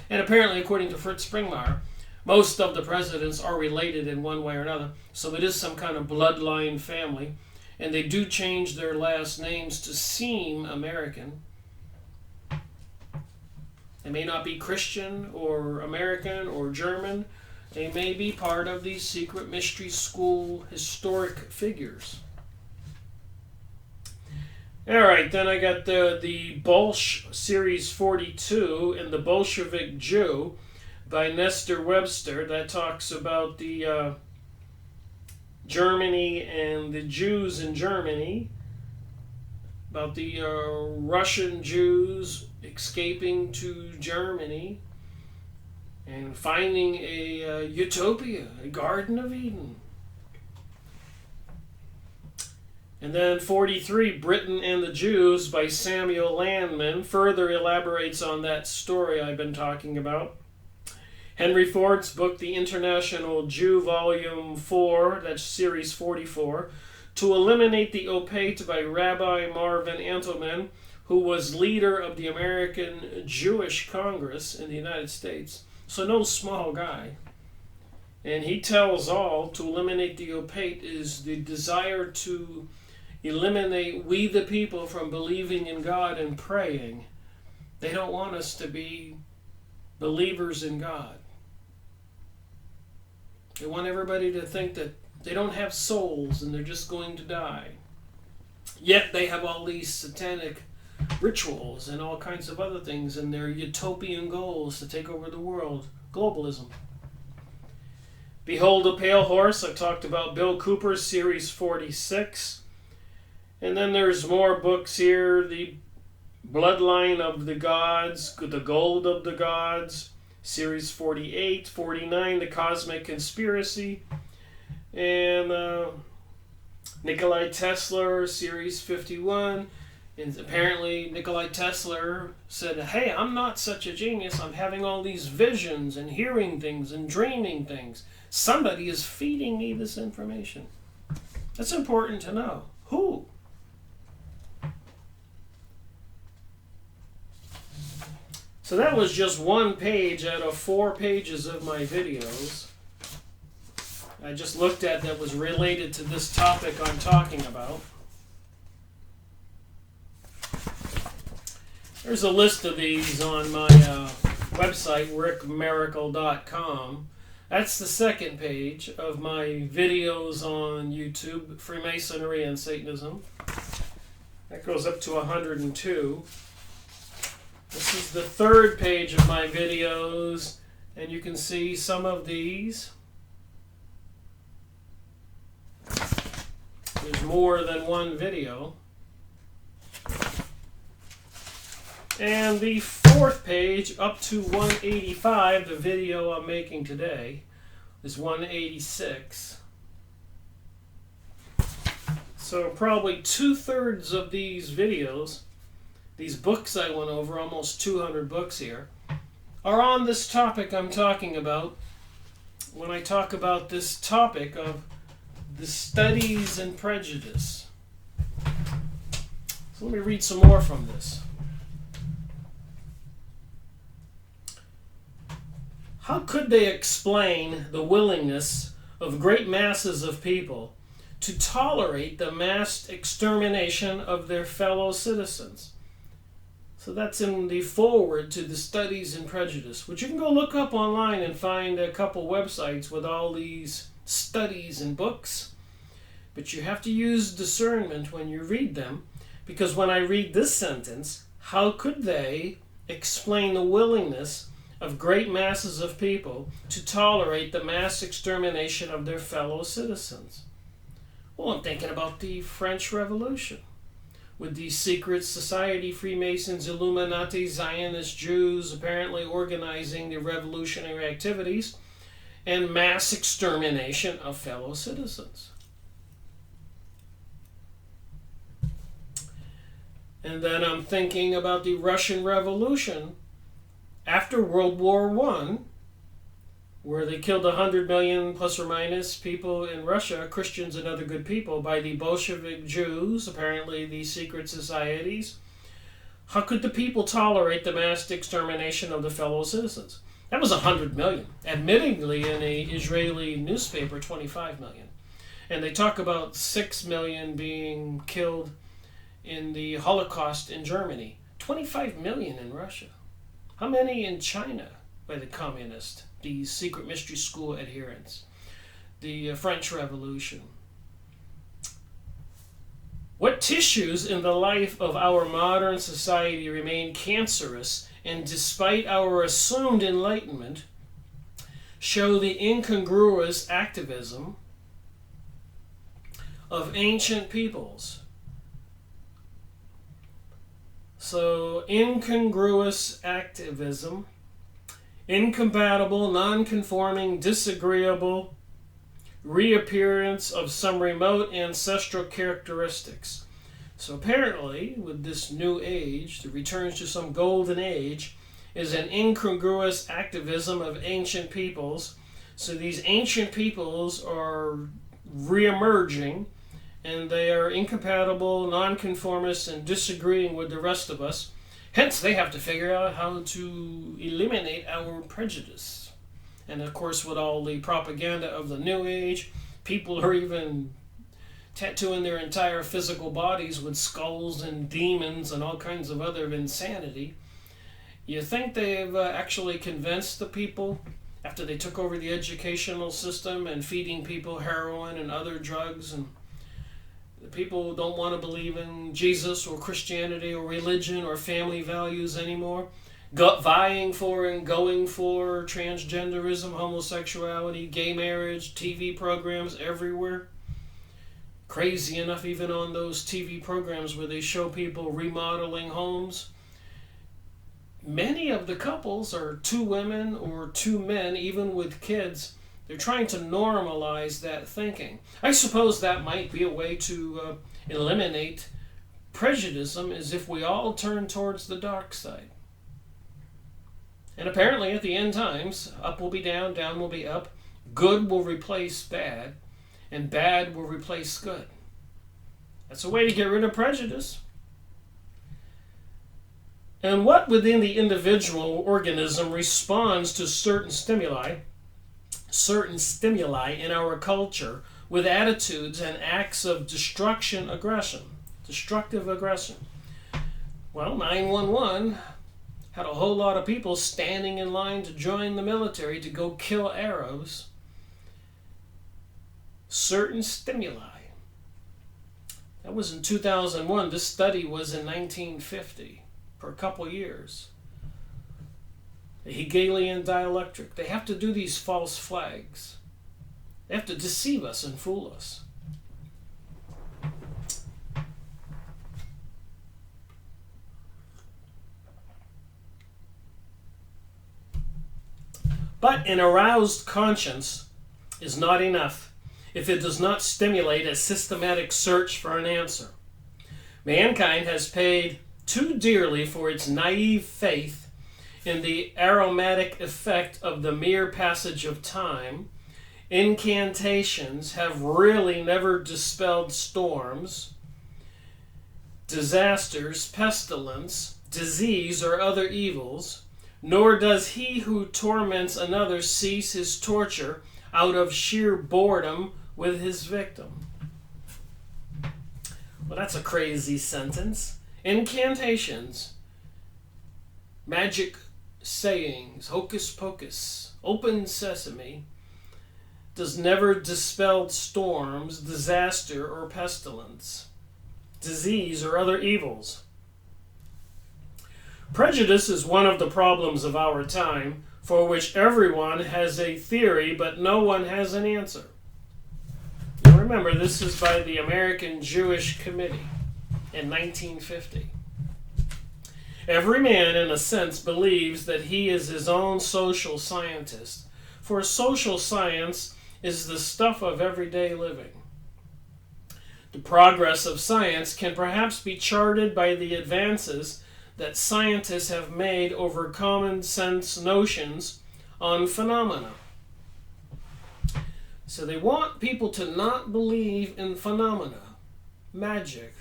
And apparently, according to Fritz Springmeier, most of the presidents are related in one way or another. So it is some kind of bloodline family. And they do change their last names to seem American. They may not be Christian or American or German. They may be part of these secret mystery school historic figures. All right, then I got the Bolsh Series 42 and the Bolshevik Jew by Nestor Webster. That talks about the Germany and the Jews in Germany, about the Russian Jews escaping to Germany and finding a utopia, a Garden of Eden. And then 43, Britain and the Jews by Samuel Landman, further elaborates on that story I've been talking about. Henry Ford's book, The International Jew, Volume 4, that's Series 44, To Eliminate the Opate by Rabbi Marvin Antelman, who was leader of the American Jewish Congress in the United States. So no small guy. And he tells all to eliminate the opate is the desire to eliminate we the people from believing in God and praying. They don't want us to be believers in God. They want everybody to think that they don't have souls and they're just going to die. Yet they have all these satanic rituals and all kinds of other things and their utopian goals to take over the world. Globalism. Behold a Pale Horse. I've talked about Bill Cooper's Series 46. And then there's more books here. The Bloodline of the Gods, The Gold of the Gods, Series 48, 49, The Cosmic Conspiracy, and Nikolai Tesla, Series 51. And apparently Nikolai Tesla said, hey, I'm not such a genius. I'm having all these visions and hearing things and dreaming things. Somebody is feeding me this information. That's important to know. Who? So that was just one page out of 4 pages of my videos I just looked at that was related to this topic I'm talking about. There's a list of these on my website, rickmiracle.com. That's the second page of my videos on YouTube, Freemasonry and Satanism. That goes up to 102. This is the third page of my videos, and you can see some of these. There's more than one video. And the fourth page, up to 185, the video I'm making today, is 186. So probably 2/3 of these videos, these books I went over, almost 200 books here, are on this topic I'm talking about when I talk about this topic of the Studies in Prejudice. So let me read some more from this. How could they explain the willingness of great masses of people to tolerate the mass extermination of their fellow citizens? So that's in the foreword to the Studies in Prejudice, which you can go look up online and find a couple websites with all these studies and books. But you have to use discernment when you read them, because when I read this sentence, how could they explain the willingness of great masses of people to tolerate the mass extermination of their fellow citizens? Well, I'm thinking about the French Revolution, with the secret society, Freemasons, Illuminati, Zionist Jews apparently organizing the revolutionary activities and mass extermination of fellow citizens. And then I'm thinking about the Russian Revolution after World War I, where they killed 100 million plus or minus people in Russia, Christians and other good people, by the Bolshevik Jews, apparently the secret societies. How could the people tolerate the mass extermination of their fellow citizens? That was 100 million. Admittingly, in an Israeli newspaper, 25 million. And they talk about 6 million being killed in the Holocaust in Germany. 25 million in Russia. How many in China by the communists, the secret mystery school adherents? The French Revolution. What tissues in the life of our modern society remain cancerous and, despite our assumed enlightenment, show the incongruous activism of ancient peoples? So, incongruous activism, incompatible, non-conforming, disagreeable reappearance of some remote ancestral characteristics. So apparently, with this new age, the return to some golden age, is an incongruous activism of ancient peoples. So these ancient peoples are reemerging, and they are incompatible, nonconformist, and disagreeing with the rest of us. Hence, they have to figure out how to eliminate our prejudice. And of course, with all the propaganda of the New Age, people are even tattooing their entire physical bodies with skulls and demons and all kinds of other insanity. You think they've actually convinced the people, after they took over the educational system and feeding people heroin and other drugs, and the people don't want to believe in Jesus or Christianity or religion or family values anymore, vying for and going for transgenderism, homosexuality, gay marriage, TV programs everywhere. Crazy enough, even on those TV programs where they show people remodeling homes, many of the couples are two women or two men, even with kids. They're trying to normalize that thinking. I suppose that might be a way to eliminate prejudice, is if we all turn towards the dark side. And apparently at the end times, up will be down, down will be up, good will replace bad, and bad will replace good. That's a way to get rid of prejudice. And what within the individual organism responds to certain stimuli in our culture with attitudes and acts of destructive aggression? Well, 911 had a whole lot of people standing in line to join the military to go kill Arabs. Certain stimuli. That was in 2001. This study was in 1950 for a couple years. The Hegelian dialectic. They have to do these false flags. They have to deceive us and fool us. But an aroused conscience is not enough if it does not stimulate a systematic search for an answer. Mankind has paid too dearly for its naive faith in the aromatic effect of the mere passage of time, incantations have really never dispelled storms, disasters, pestilence, disease, or other evils, nor does he who torments another cease his torture out of sheer boredom with his victim. Well, that's a crazy sentence. Incantations, magic sayings, hocus pocus, open sesame, does never dispel storms, disaster, or pestilence, disease, or other evils. Prejudice is one of the problems of our time, for which everyone has a theory, but no one has an answer. Now remember, this is by the American Jewish Committe in 1950. Every man, in a sense, believes that he is his own social scientist, for social science is the stuff of everyday living. The progress of science can perhaps be charted by the advances that scientists have made over common sense notions on phenomena. So they want people to not believe in phenomena, magic,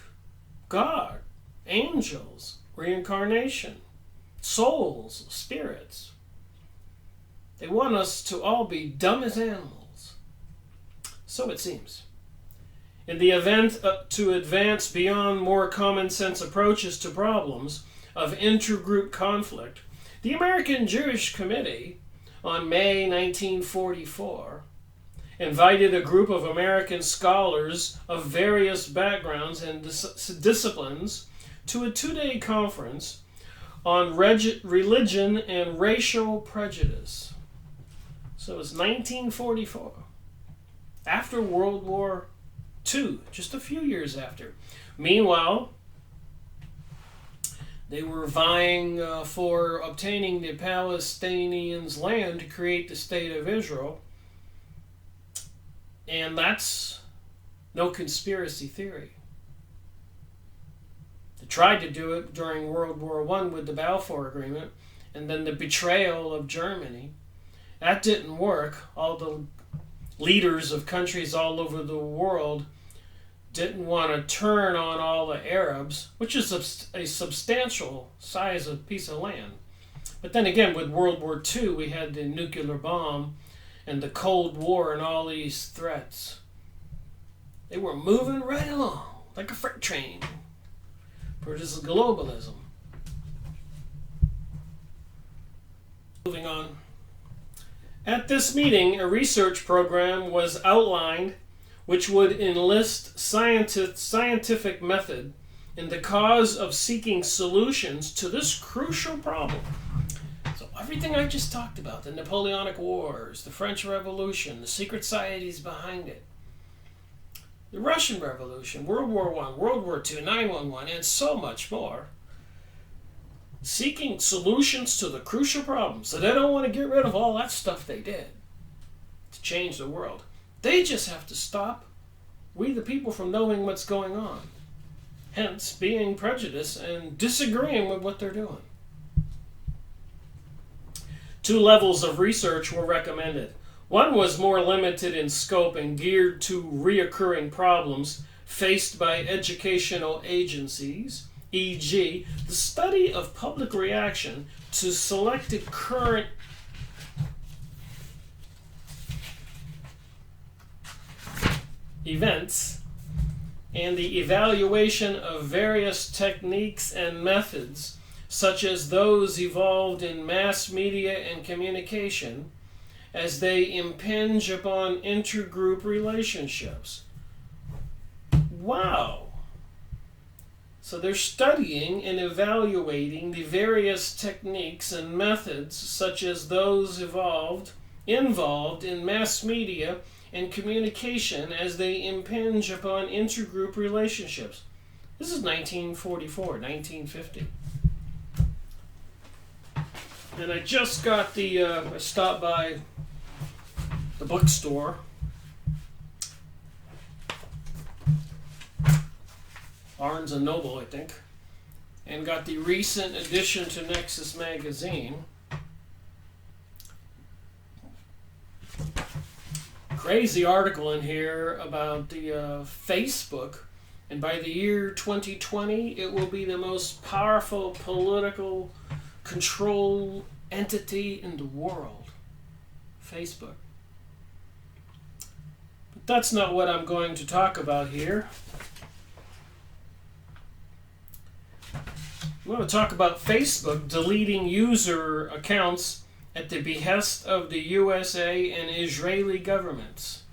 God, angels, reincarnation, souls, spirits. They want us to all be dumb as animals. So it seems. In the event to advance beyond more common sense approaches to problems of intergroup conflict, the American Jewish Committe on May 1944 invited a group of American scholars of various backgrounds and disciplines to a 2-day conference on religion and racial prejudice. So it's 1944, after World War II, just a few years after. Meanwhile, they were vying for obtaining the Palestinians' land to create the State of Israel. And that's no conspiracy theory. They tried to do it during World War I with the Balfour Agreement, and then the betrayal of Germany. That didn't work. All the leaders of countries all over the world didn't want to turn on all the Arabs, which is a substantial size of piece of land. But then again, with World War II, we had the nuclear bomb and the Cold War and all these threats. They were moving right along like a freight train. For this is globalism. Moving on. At this meeting, a research program was outlined which would enlist scientific method in the cause of seeking solutions to this crucial problem. So everything I just talked about, the Napoleonic Wars, the French Revolution, the secret societies behind it, the Russian Revolution, World War I, World War II, 9/11, and so much more, seeking solutions to the crucial problems. So they don't want to get rid of all that stuff they did to change the world. They just have to stop we the people from knowing what's going on. Hence, being prejudiced and disagreeing with what they're doing. 2 levels of research were recommended. One was more limited in scope and geared to reoccurring problems faced by educational agencies, e.g., the study of public reaction to selected current events and the evaluation of various techniques and methods, such as those evolved in mass media and communication, as they impinge upon intergroup relationships. Wow! So they're studying and evaluating the various techniques and methods, such as those involved in mass media and communication as they impinge upon intergroup relationships. This is 1944, 1950. And I just got I stopped by the bookstore. Barnes & Noble, I think. And got the recent addition to Nexus magazine. crazy article in here about the Facebook, and by the year 2020, it will be the most powerful political control entity in the world. Facebook. But that's not what I'm going to talk about here. I'm going to talk about Facebook deleting user accounts at the behest of the USA and Israeli governments.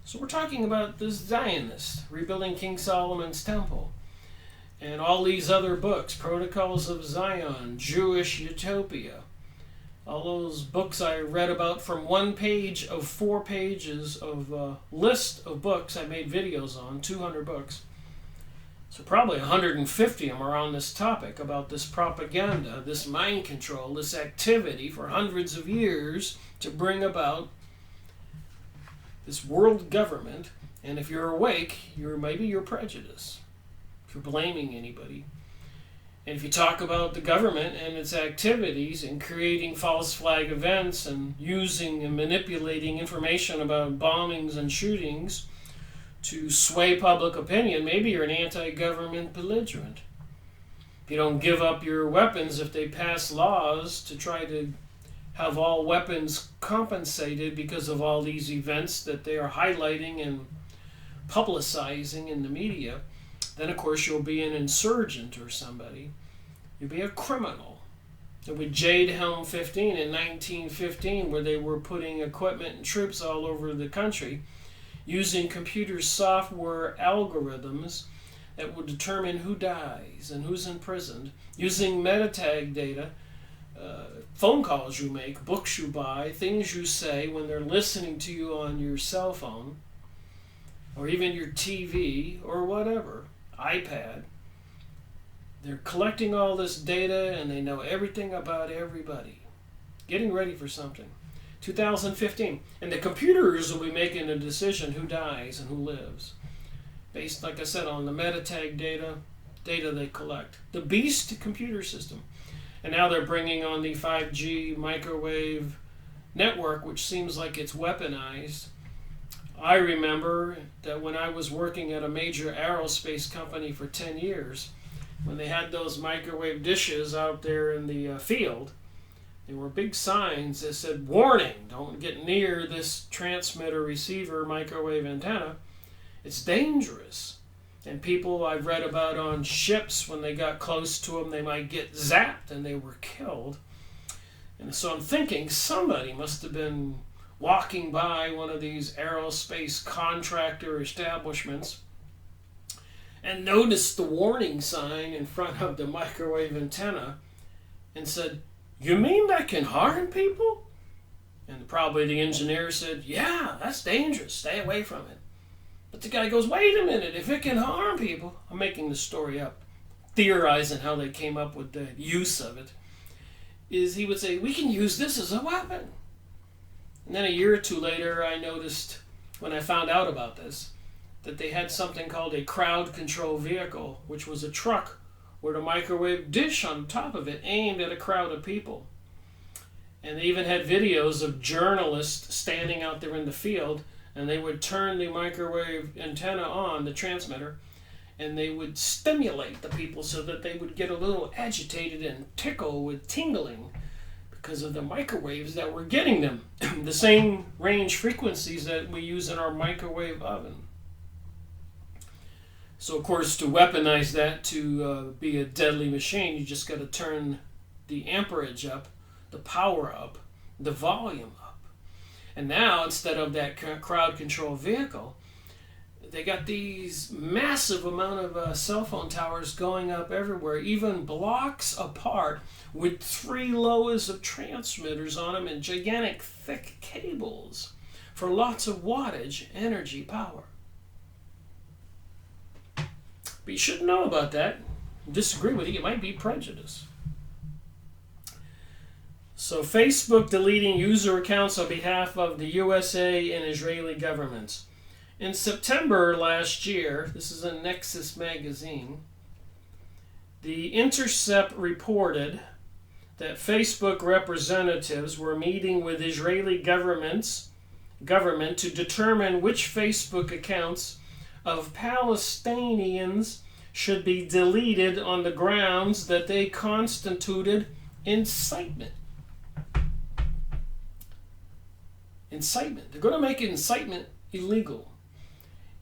So we're talking about the Zionists rebuilding King Solomon's temple, and all these other books, Protocols of Zion, Jewish Utopia, all those books I read about from one page of 4 pages of a list of books I made videos on, 200 books. So probably 150 of them are on this topic about this propaganda, this mind control, this activity for hundreds of years to bring about this world government. And if you're awake, maybe you're prejudiced. If you're blaming anybody. And if you talk about the government and its activities and creating false flag events and using and manipulating information about bombings and shootings to sway public opinion, maybe you're an anti-government belligerent. If you don't give up your weapons, if they pass laws to try to have all weapons compensated because of all these events that they are highlighting and publicizing in the media, then of course you'll be an insurgent or somebody. You'll be a criminal. And with Jade Helm 15 in 1915, where they were putting equipment and troops all over the country, using computer software algorithms that will determine who dies and who's imprisoned, using metatag data, phone calls you make, books you buy, things you say when they're listening to you on your cell phone, or even your TV, or whatever, iPad. They're collecting all this data and they know everything about everybody. Getting ready for something. 2015. And the computers will be making a decision who dies and who lives. Based, like I said, on the metatag data they collect. The beast computer system. And now they're bringing on the 5G microwave network, which seems like it's weaponized. I remember that when I was working at a major aerospace company for 10 years, when they had those microwave dishes out there in the field, there were big signs that said, "Warning, don't get near this transmitter receiver microwave antenna. It's dangerous." And people I've read about on ships, when they got close to them, they might get zapped and they were killed. And so I'm thinking somebody must have been walking by one of these aerospace contractor establishments and noticed the warning sign in front of the microwave antenna and said, "You mean that can harm people?" And probably the engineer said, "Yeah, that's dangerous. Stay away from it." But the guy goes, "Wait a minute, if it can harm people," I'm making the story up, theorizing how they came up with the use of it, is he would say, "We can use this as a weapon." And then a year or two later, I noticed, when I found out about this, that they had something called a crowd control vehicle, which was a truck with a microwave dish on top of it aimed at a crowd of people. And they even had videos of journalists standing out there in the field, and they would turn the microwave antenna on, the transmitter, and they would stimulate the people so that they would get a little agitated and tickle with tingling because of the microwaves that were getting them. The same range frequencies that we use in our microwave oven. So, of course, to weaponize that to be a deadly machine, you just got to turn the amperage up, the power up, the volume up. And now, instead of that crowd control vehicle, they got these massive amount of cell phone towers going up everywhere, even blocks apart, with 3 lows of transmitters on them and gigantic thick cables for lots of wattage energy power. But you shouldn't know about that. Disagree with you, it might be prejudice. So Facebook deleting user accounts on behalf of the USA and Israeli governments. In September last year, this is in Nexus magazine, The Intercept reported that Facebook representatives were meeting with Israeli government to determine which Facebook accounts of Palestinians should be deleted on the grounds that they constituted incitement. Incitement. They're going to make incitement illegal.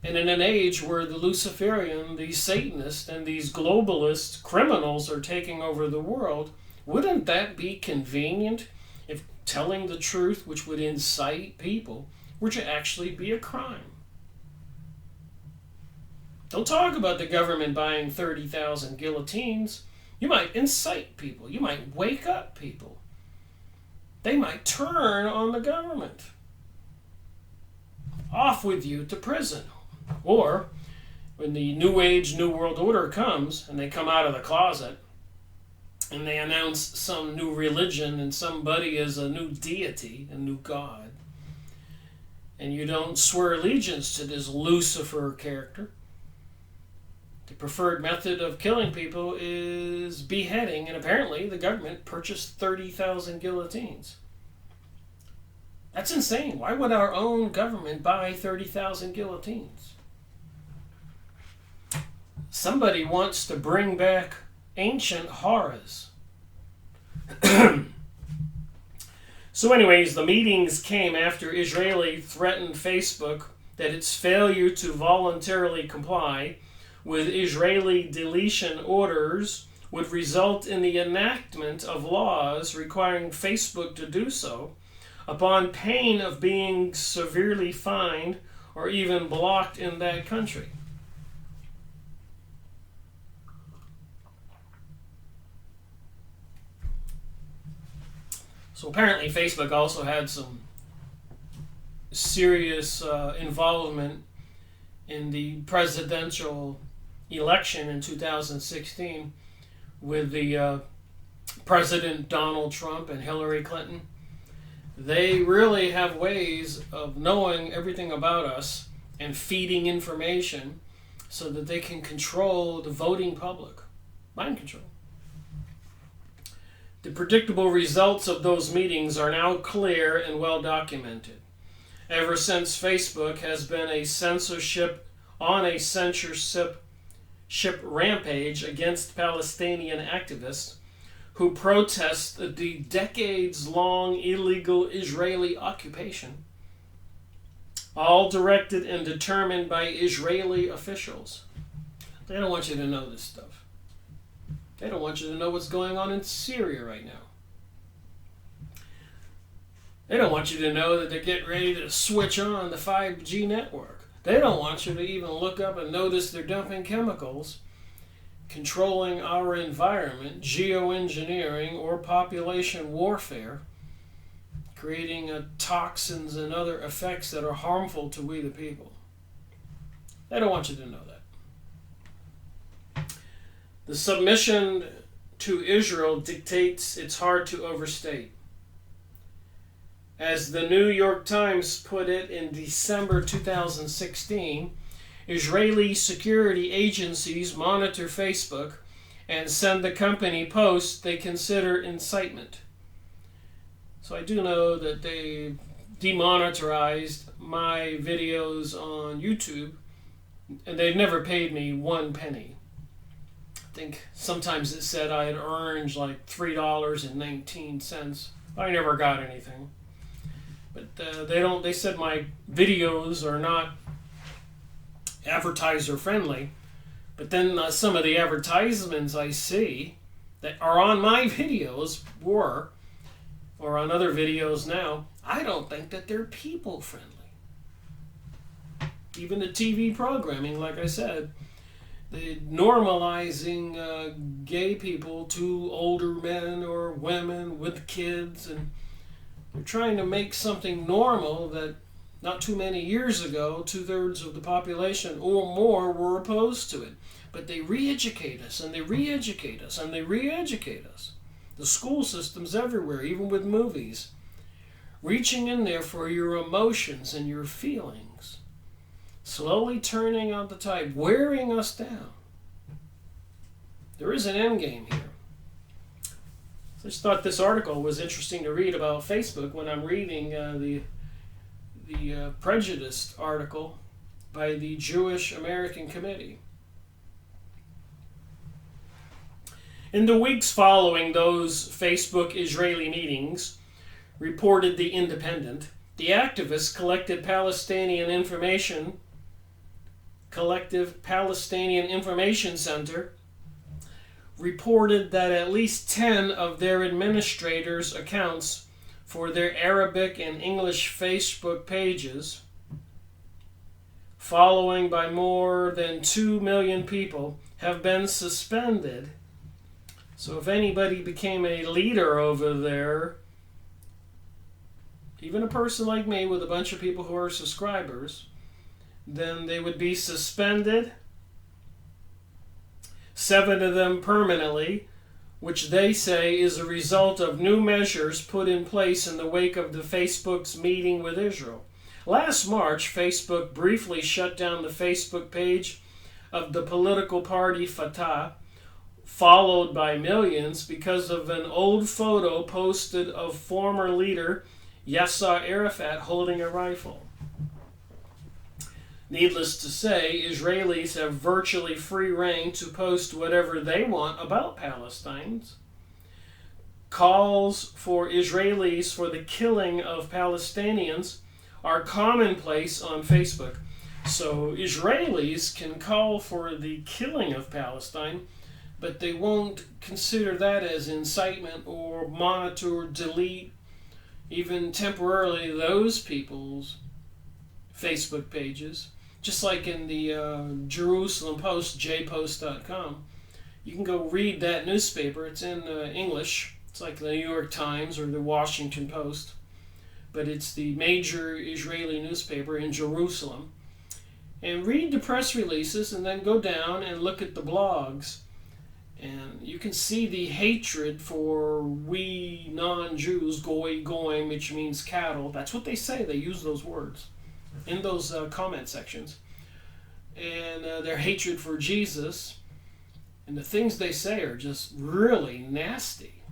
And in an age where the Luciferian, these Satanists, and these globalist criminals are taking over the world, wouldn't that be convenient if telling the truth, which would incite people, were to actually be a crime? Don't talk about the government buying 30,000 guillotines. You might incite people. You might wake up people. They might turn on the government. Off with you to prison. Or, when the New Age, New World Order comes, and they come out of the closet, and they announce some new religion, and somebody is a new deity, a new god, and you don't swear allegiance to this Lucifer character, the preferred method of killing people is beheading, and apparently the government purchased 30,000 guillotines. That's insane. Why would our own government buy 30,000 guillotines? Somebody wants to bring back ancient horrors. So anyways, the meetings came after Israeli threatened Facebook that its failure to voluntarily comply with Israeli deletion orders would result in the enactment of laws requiring Facebook to do so, upon pain of being severely fined or even blocked in that country. So apparently Facebook also had some serious involvement in the presidential election in 2016 with the President Donald Trump and Hillary Clinton. They really have ways of knowing everything about us and feeding information so that they can control the voting public. Mind control. The predictable results of those meetings are now clear and well documented. Ever since Facebook has been a censorship rampage against Palestinian activists who protest the decades-long illegal Israeli occupation, all directed and determined by Israeli officials. They don't want you to know this stuff. They don't want you to know what's going on in Syria right now. They don't want you to know that they're getting ready to switch on the 5G network. They don't want you to even look up and notice they're dumping chemicals, controlling our environment, geoengineering, or population warfare, creating toxins and other effects that are harmful to we the people. They don't want you to know that. The submission to Israel dictates it's hard to overstate. As the New York Times put it in December 2016, Israeli security agencies monitor Facebook and send the company posts they consider incitement. So I do know that they demonetized my videos on YouTube, and they've never paid me 1 penny. I think sometimes it said I had earned like $3.19. I never got anything. But they said my videos are not advertiser friendly. But then some of the advertisements I see that are on my videos or on other videos now, I don't think that they're people friendly. Even the TV programming, like I said, they're normalizing gay people to older men or women with kids, and they're trying to make something normal that not too many years ago 2/3 of the population or more were opposed to it. But they re-educate us, and they re-educate us, and they re-educate us. The school systems everywhere, even with movies, reaching in there for your emotions and your feelings, slowly turning on the tide, wearing us down. There is an end game here. I just thought this article was interesting to read about Facebook when I'm reading the Prejudice article by the Jewish American Committe. In the weeks following those Facebook Israeli meetings, reported The Independent, the activists Collective Palestinian Information Center reported that at least 10 of their administrators' accounts for their Arabic and English Facebook pages, following by more than 2 million people, have been suspended. So if anybody became a leader over there, even a person like me with a bunch of people who are subscribers, then they would be suspended, 7 of them permanently, which they say is a result of new measures put in place in the wake of the Facebook's meeting with Israel. Last March, Facebook briefly shut down the Facebook page of the political party Fatah, followed by millions, because of an old photo posted of former leader Yasser Arafat holding a rifle. Needless to say, Israelis have virtually free rein to post whatever they want about Palestine. Calls for Israelis for the killing of Palestinians are commonplace on Facebook. So Israelis can call for the killing of Palestine, but they won't consider that as incitement or monitor or delete, even temporarily, those people's Facebook pages. Just like in the Jerusalem Post, jpost.com. You can go read that newspaper. It's in English. It's like the New York Times or the Washington Post. But it's the major Israeli newspaper in Jerusalem. And read the press releases and then go down and look at the blogs. And you can see the hatred for we non-Jews, goy, goyim, which means cattle. That's what they say. They use those words in those comment sections. And their hatred for Jesus. And the things they say are just really nasty.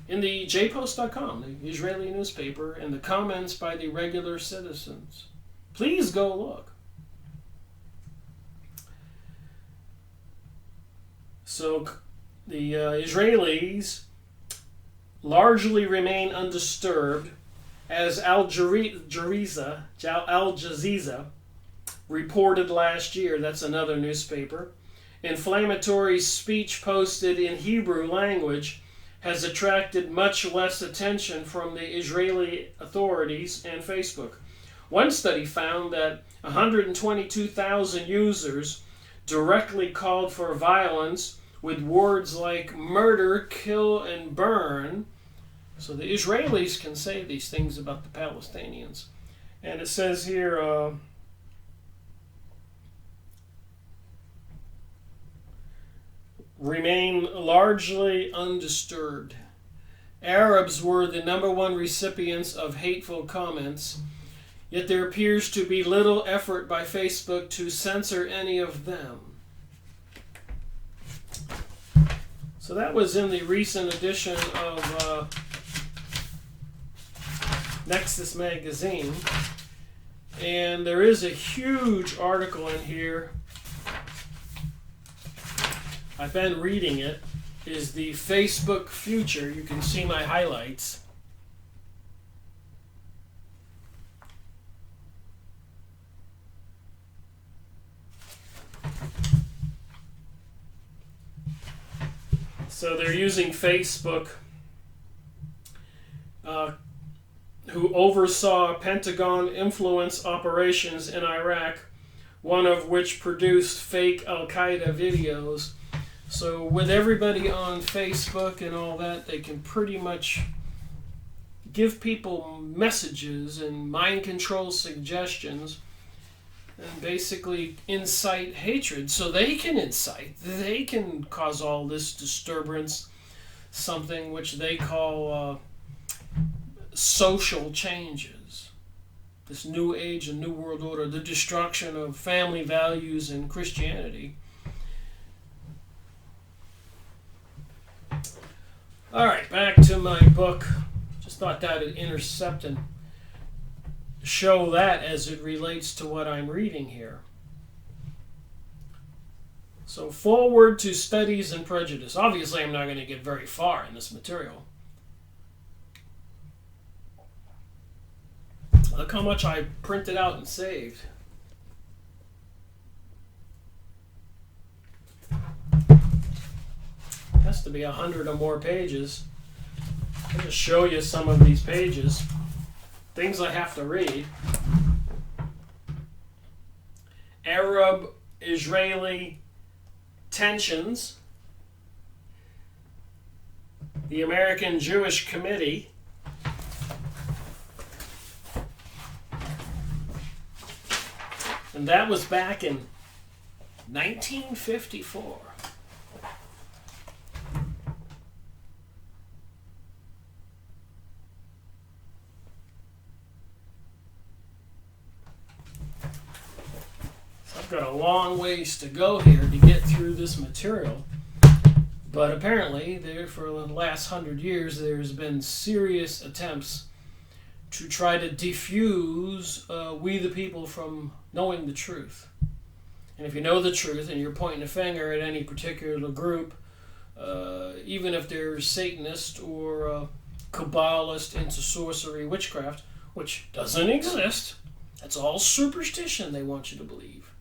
In the jpost.com, the Israeli newspaper, and the comments by the regular citizens. Please go look. So the Israelis largely remain undisturbed, as Al Jazeera reported last year. That's another newspaper. Inflammatory speech posted in Hebrew language has attracted much less attention from the Israeli authorities and Facebook. One study found that 122,000 users directly called for violence with words like murder, kill, and burn. So the Israelis can say these things about the Palestinians. And it says here, remain largely undisturbed. Arabs were the number one recipients of hateful comments, yet there appears to be little effort by Facebook to censor any of them. So that was in the recent edition of Nexus magazine. And there is a huge article in here. I've been reading it. Is the Facebook future. You can see my highlights. So they're using Facebook, who oversaw Pentagon influence operations in Iraq, one of which produced fake Al-Qaeda videos. So with everybody on Facebook and all that, they can pretty much give people messages and mind control suggestions and basically incite hatred. So they can incite, they can cause all this disturbance, something which they call social changes. This new age and new world order, the destruction of family values and Christianity. All right, back to my book. Just thought that would intercept and show that as it relates to what I'm reading here. So, forward to Studies in Prejudice. Obviously, I'm not going to get very far in this material. Look how much I printed out and saved. Has to be 100 or more pages. I'll just show you some of these pages. Things I have to read. Arab-Israeli tensions. The American Jewish Committe. And that was back in 1954. I've got a long ways to go here to get through this material, but apparently for the last 100 years there's been serious attempts to try to defuse we the people from knowing the truth. And if you know the truth and you're pointing a finger at any particular group, even if they're Satanist or Kabbalist into sorcery, witchcraft, which doesn't exist, that's all superstition they want you to believe.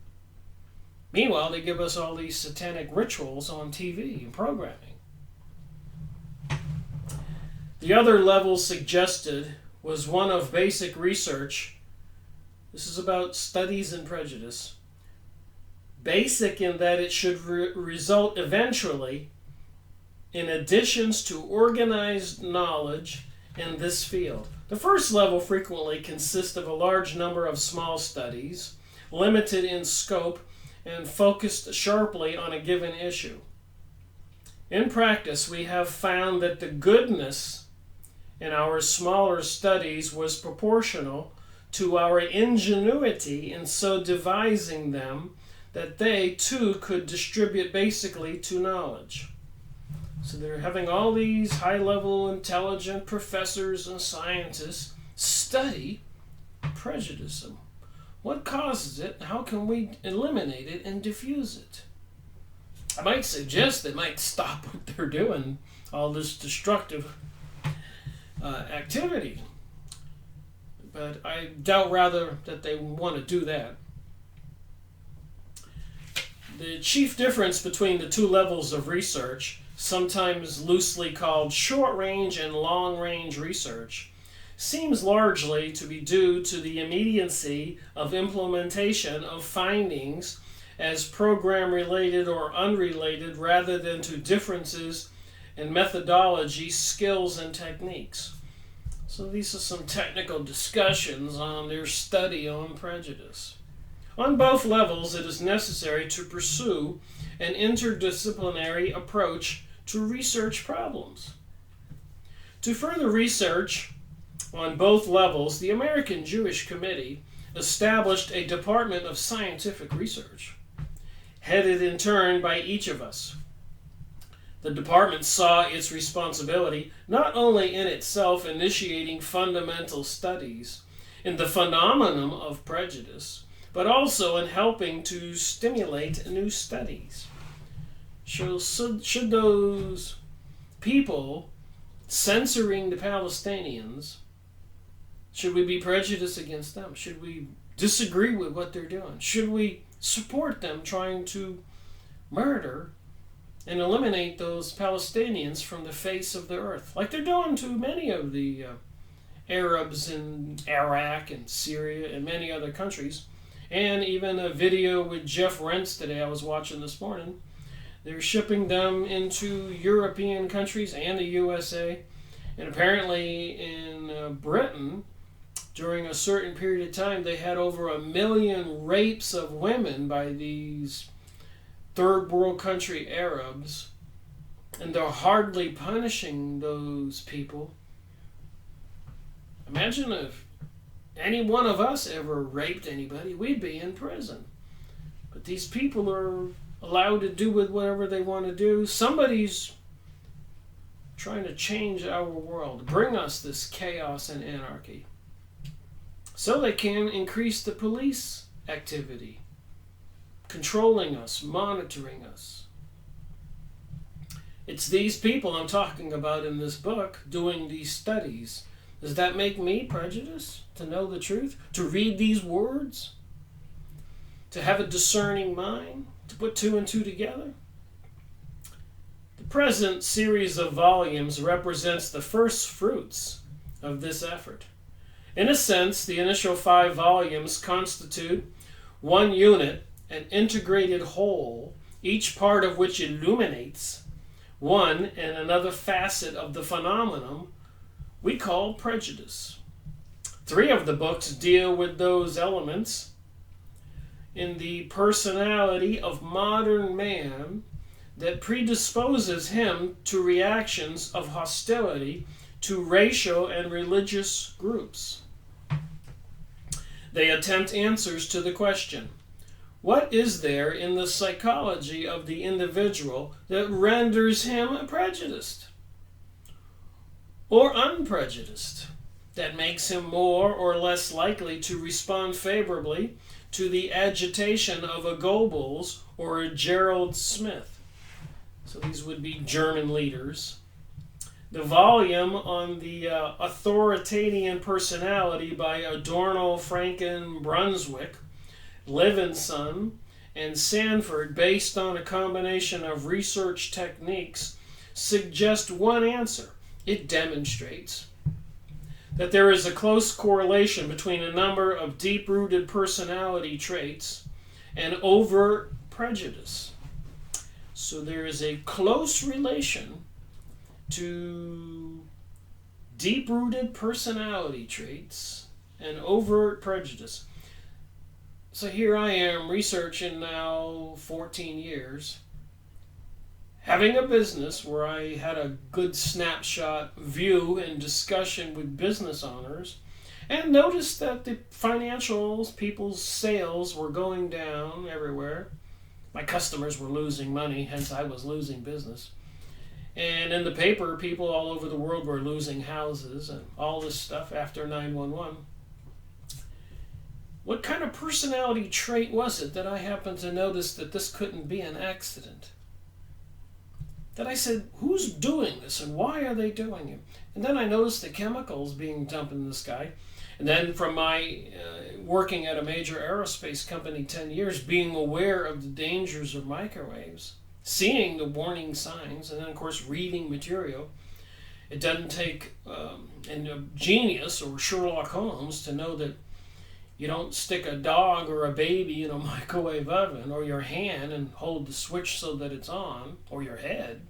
Meanwhile, they give us all these satanic rituals on TV and programming. The other level suggested was one of basic research. This is about Studies in Prejudice. Basic in that it should result eventually in additions to organized knowledge in this field. The first level frequently consists of a large number of small studies, limited in scope, and focused sharply on a given issue. In practice, we have found that the goodness in our smaller studies was proportional to our ingenuity in so devising them that they, too, could distribute basically to knowledge. So they're having all these high-level intelligent professors and scientists study prejudice. What causes it? How can we eliminate it and diffuse it? I might suggest they might stop what they're doing, all this destructive activity. But I doubt rather that they want to do that. The chief difference between the two levels of research, sometimes loosely called short-range and long-range research, seems largely to be due to the immediacy of implementation of findings as program-related or unrelated rather than to differences in methodology, skills, and techniques. So these are some technical discussions on their study on prejudice. On both levels, it is necessary to pursue an interdisciplinary approach to research problems. To further research on both levels, the American Jewish Committe established a Department of Scientific Research, headed in turn by each of us. The department saw its responsibility not only in itself initiating fundamental studies in the phenomenon of prejudice, but also in helping to stimulate new studies. Should those people censoring the Palestinians, should we be prejudiced against them? Should we disagree with what they're doing? Should we support them trying to murder and eliminate those Palestinians from the face of the earth, like they're doing to many of the Arabs in Iraq and Syria and many other countries? And even a video with Jeff Rentz today I was watching this morning. They're shipping them into European countries and the USA. And apparently in Britain, during a certain period of time, they had over 1 million rapes of women by these third world country Arabs. And they're hardly punishing those people. Imagine if any one of us ever raped anybody, we'd be in prison. But these people are allowed to do with whatever they want to do. Somebody's trying to change our world, bring us this chaos and anarchy. so they can increase the police activity, controlling us, monitoring us. It's these people I'm talking about in this book doing these studies. Does that make me prejudiced to know the truth? To read these words? To have a discerning mind? To put two and two together? The present series of volumes represents the first fruits of this effort. In a sense, the initial 5 volumes constitute one unit, an integrated whole, each part of which illuminates one and another facet of the phenomenon we call prejudice. 3 of the books deal with those elements in the personality of modern man that predisposes him to reactions of hostility to racial and religious groups. They attempt answers to the question, what is there in the psychology of the individual that renders him prejudiced or unprejudiced, that makes him more or less likely to respond favorably to the agitation of a Goebbels or a Gerald Smith? So these would be German leaders. The volume on the authoritarian personality by Adorno, Franken, Brunswick, Levinson, and Sanford, based on a combination of research techniques, suggest one answer. It demonstrates that there is a close correlation between a number of deep-rooted personality traits and overt prejudice. So there is a close relation to deep-rooted personality traits and overt prejudice. So here I am researching now 14 years, having a business where I had a good snapshot view and discussion with business owners, and noticed that the financials, people's sales were going down everywhere. My customers were losing money, hence I was losing business. And in the paper, people all over the world were losing houses and all this stuff after 9/11. What kind of personality trait was it that I happened to notice that this couldn't be an accident? That I said, who's doing this and why are they doing it? And then I noticed the chemicals being dumped in the sky. And then from my working at a major aerospace company 10 years, being aware of the dangers of microwaves, seeing the warning signs, and then of course reading material. It doesn't take a genius or Sherlock Holmes to know that you don't stick a dog or a baby in a microwave oven or your hand and hold the switch so that it's on, or your head.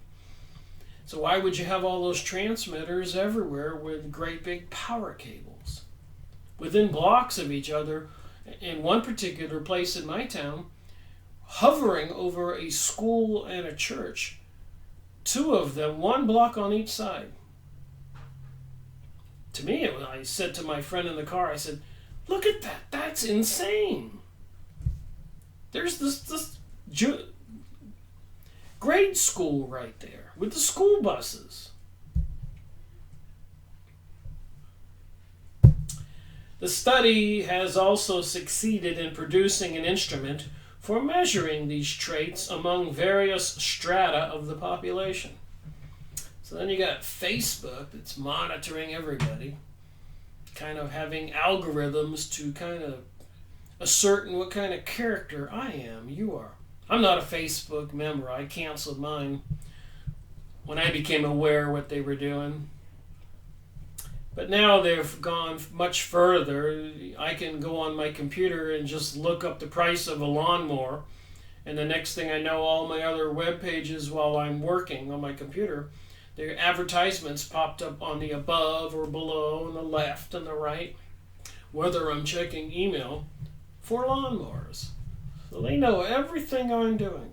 So why would you have all those transmitters everywhere with great big power cables within blocks of each other? In one particular place in my town, hovering over a school and a church, 2 of them, 1 block on each side. To me, I said to my friend in the car, I said, look at that, that's insane. There's this grade school right there with the school buses. The study has also succeeded in producing an instrument for measuring these traits among various strata of the population. So then you got Facebook that's monitoring everybody, kind of having algorithms to kind of ascertain what kind of character I am, you are. I'm not a Facebook member. I canceled mine when I became aware what they were doing. But now they've gone much further. I can go on my computer and just look up the price of a lawnmower, and the next thing I know, all my other web pages while I'm working on my computer, their advertisements popped up on the above or below and the left and the right, whether I'm checking email for lawnmowers. So they know everything I'm doing.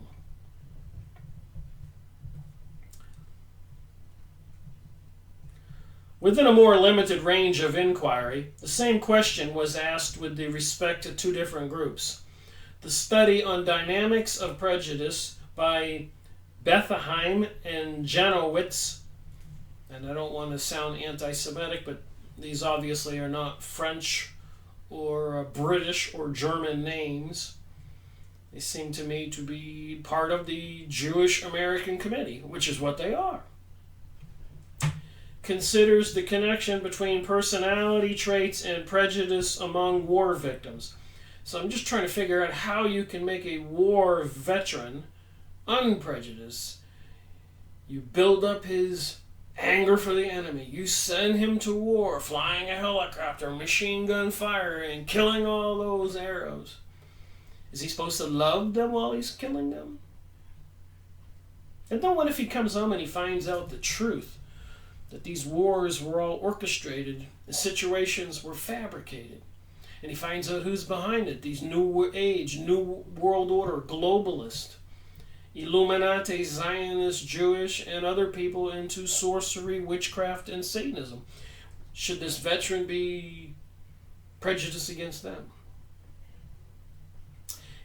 Within a more limited range of inquiry, the same question was asked with respect to 2 different groups. The study on dynamics of prejudice by Bethlehem and Janowitz, and I don't want to sound anti-Semitic, but these obviously are not French or British or German names. They seem to me to be part of the Jewish American Committe, which is what they are. Considers the connection between personality traits and prejudice among war victims. So I'm just trying to figure out how you can make a war veteran unprejudiced. You build up his anger for the enemy. You send him to war, flying a helicopter, machine gun fire, and killing all those arrows. Is he supposed to love them while he's killing them? And then what if he comes home and he finds out the truth? That these wars were all orchestrated, the situations were fabricated. And he finds out who's behind it, these new age, new world order, globalists, Illuminati, Zionist, Jewish, and other people into sorcery, witchcraft, and Satanism. Should this veteran be prejudiced against them?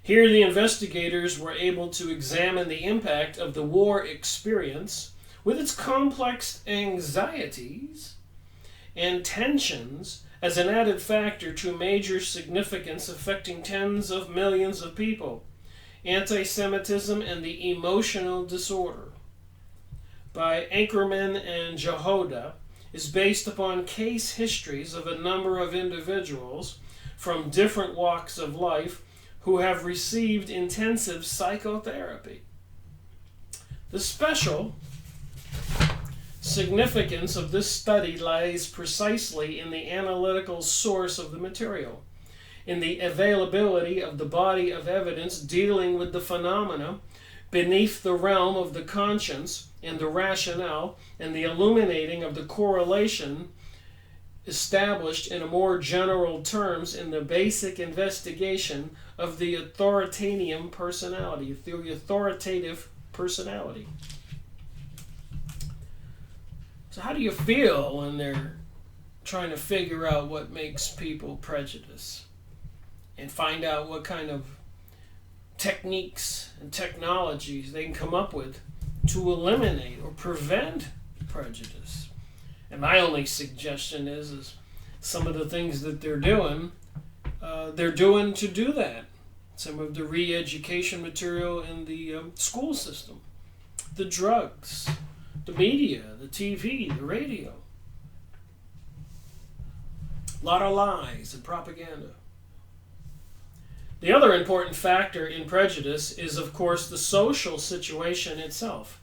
Here the investigators were able to examine the impact of the war experience with its complex anxieties and tensions as an added factor to major significance affecting tens of millions of people, anti-Semitism and the emotional disorder, by Ankerman and Jehoda, is based upon case histories of a number of individuals from different walks of life who have received intensive psychotherapy. The special significance of this study lies precisely in the analytical source of the material, in the availability of the body of evidence dealing with the phenomena beneath the realm of the conscience and the rationale, and the illuminating of the correlation established in a more general terms in the basic investigation of the authoritative personality, So how do you feel when they're trying to figure out what makes people prejudiced and find out what kind of techniques and technologies they can come up with to eliminate or prevent prejudice? And my only suggestion is some of the things that they're doing to do that. Some of the re-education material in the school system, the drugs, the media, the TV, the radio. A lot of lies and propaganda. The other important factor in prejudice is, of course, the social situation itself,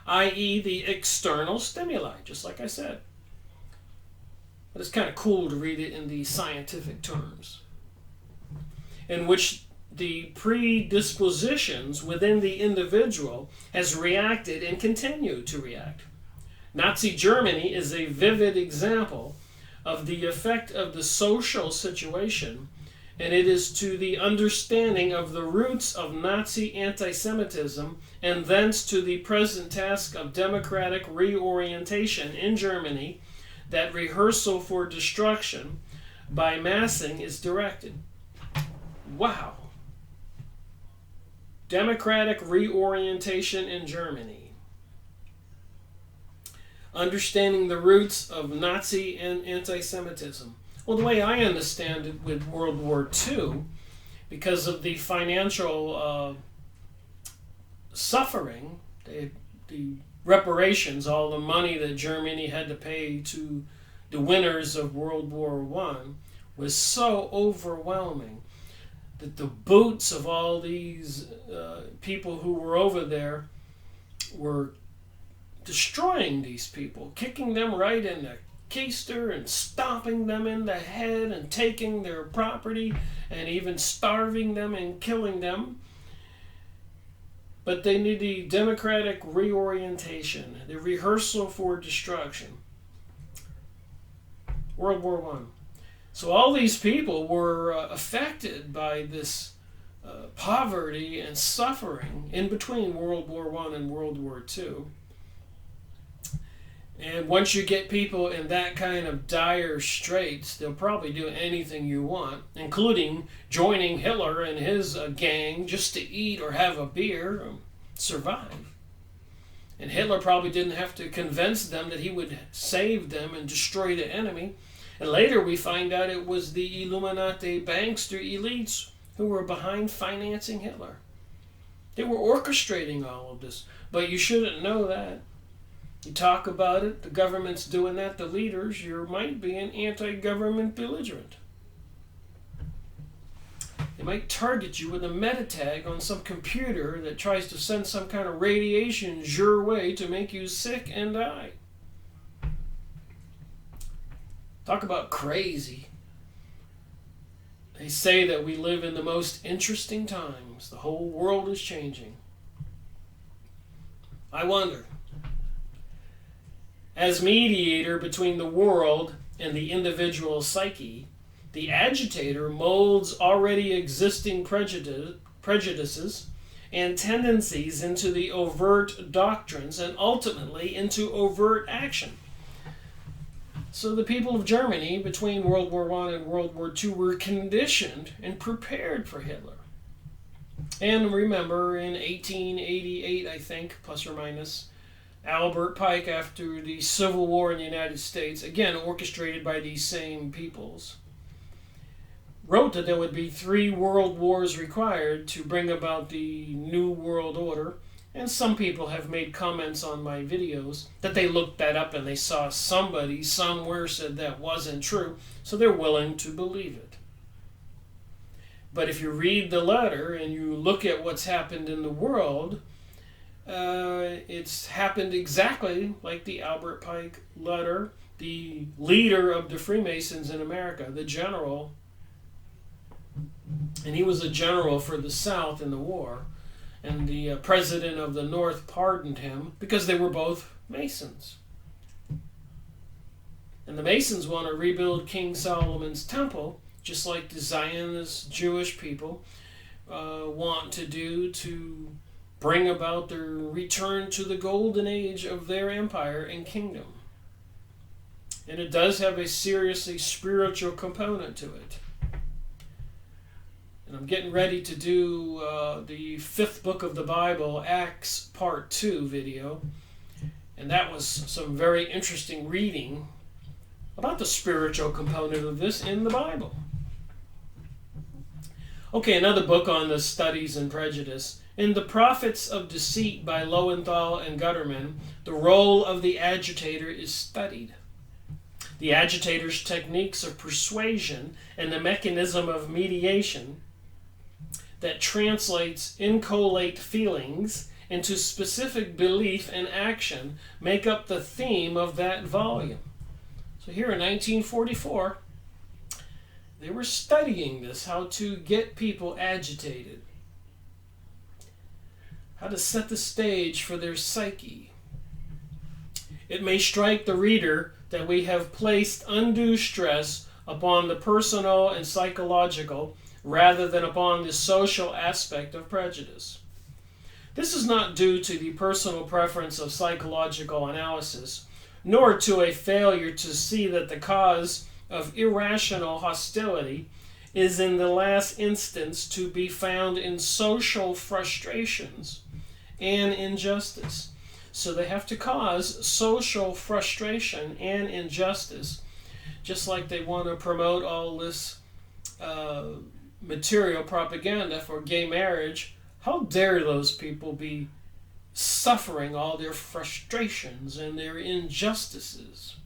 i.e. the external stimuli, just like I said. But it's kind of cool to read it in these scientific terms, in which the predispositions within the individual has reacted and continue to react. Nazi Germany is a vivid example of the effect of the social situation, and it is to the understanding of the roots of Nazi anti-Semitism and thence to the present task of democratic reorientation in Germany that rehearsal for destruction by massing is directed. Wow. Democratic reorientation in Germany. Understanding the roots of Nazi and anti-Semitism. Well, the way I understand it with World War II, because of the financial suffering, the reparations, all the money that Germany had to pay to the winners of World War I, was so overwhelming that the boots of all these people who were over there were destroying these people, kicking them right in the keister and stomping them in the head and taking their property and even starving them and killing them. But they need the democratic reorientation, the rehearsal for destruction. World War I. So all these people were affected by this poverty and suffering in between World War I and World War II. And once you get people in that kind of dire straits, they'll probably do anything you want, including joining Hitler and his gang just to eat or have a beer or survive. And Hitler probably didn't have to convince them that he would save them and destroy the enemy. And later we find out it was the Illuminati bankster elites who were behind financing Hitler. They were orchestrating all of this. But you shouldn't know that. You talk about it, the government's doing that, the leaders, you might be an anti-government belligerent. They might target you with a meta tag on some computer that tries to send some kind of radiation your way to make you sick and die. Talk about crazy. They say that we live in the most interesting times. The whole world is changing. I wonder, as mediator between the world and the individual psyche, the agitator molds already existing prejudices and tendencies into the overt doctrines and ultimately into overt action. So the people of Germany between World War I and World War II were conditioned and prepared for Hitler. And remember, in 1888, I think, plus or minus, Albert Pike, after the Civil War in the United States, again orchestrated by these same peoples, wrote that there would be 3 world wars required to bring about the New World Order. And some people have made comments on my videos that they looked that up and they saw somebody somewhere said that wasn't true, so they're willing to believe it. But if you read the letter and you look at what's happened in the world, it's happened exactly like the Albert Pike letter. The leader of the Freemasons in America, the general, and he was a general for the South in the war, and the president of the North pardoned him because they were both Masons. And the Masons want to rebuild King Solomon's temple, just like the Zionist Jewish people want to do to bring about their return to the golden age of their empire and kingdom. And it does have a seriously spiritual component to it. And I'm getting ready to do the 5th book of the Bible, Acts Part 2 video. And that was some very interesting reading about the spiritual component of this in the Bible. Okay, another book on the studies in prejudice. In The Prophets of Deceit by Lowenthal and Gutterman, the role of the agitator is studied. The agitator's techniques of persuasion and the mechanism of mediation that translates inchoate feelings into specific belief and action make up the theme of that volume. So here in 1944, they were studying this, how to get people agitated, how to set the stage for their psyche. It may strike the reader that we have placed undue stress upon the personal and psychological rather than upon the social aspect of prejudice. This is not due to the personal preference of psychological analysis, nor to a failure to see that the cause of irrational hostility is in the last instance to be found in social frustrations and injustice. So they have to cause social frustration and injustice, just like they want to promote all this material propaganda for gay marriage. How dare those people be suffering all their frustrations and their injustices?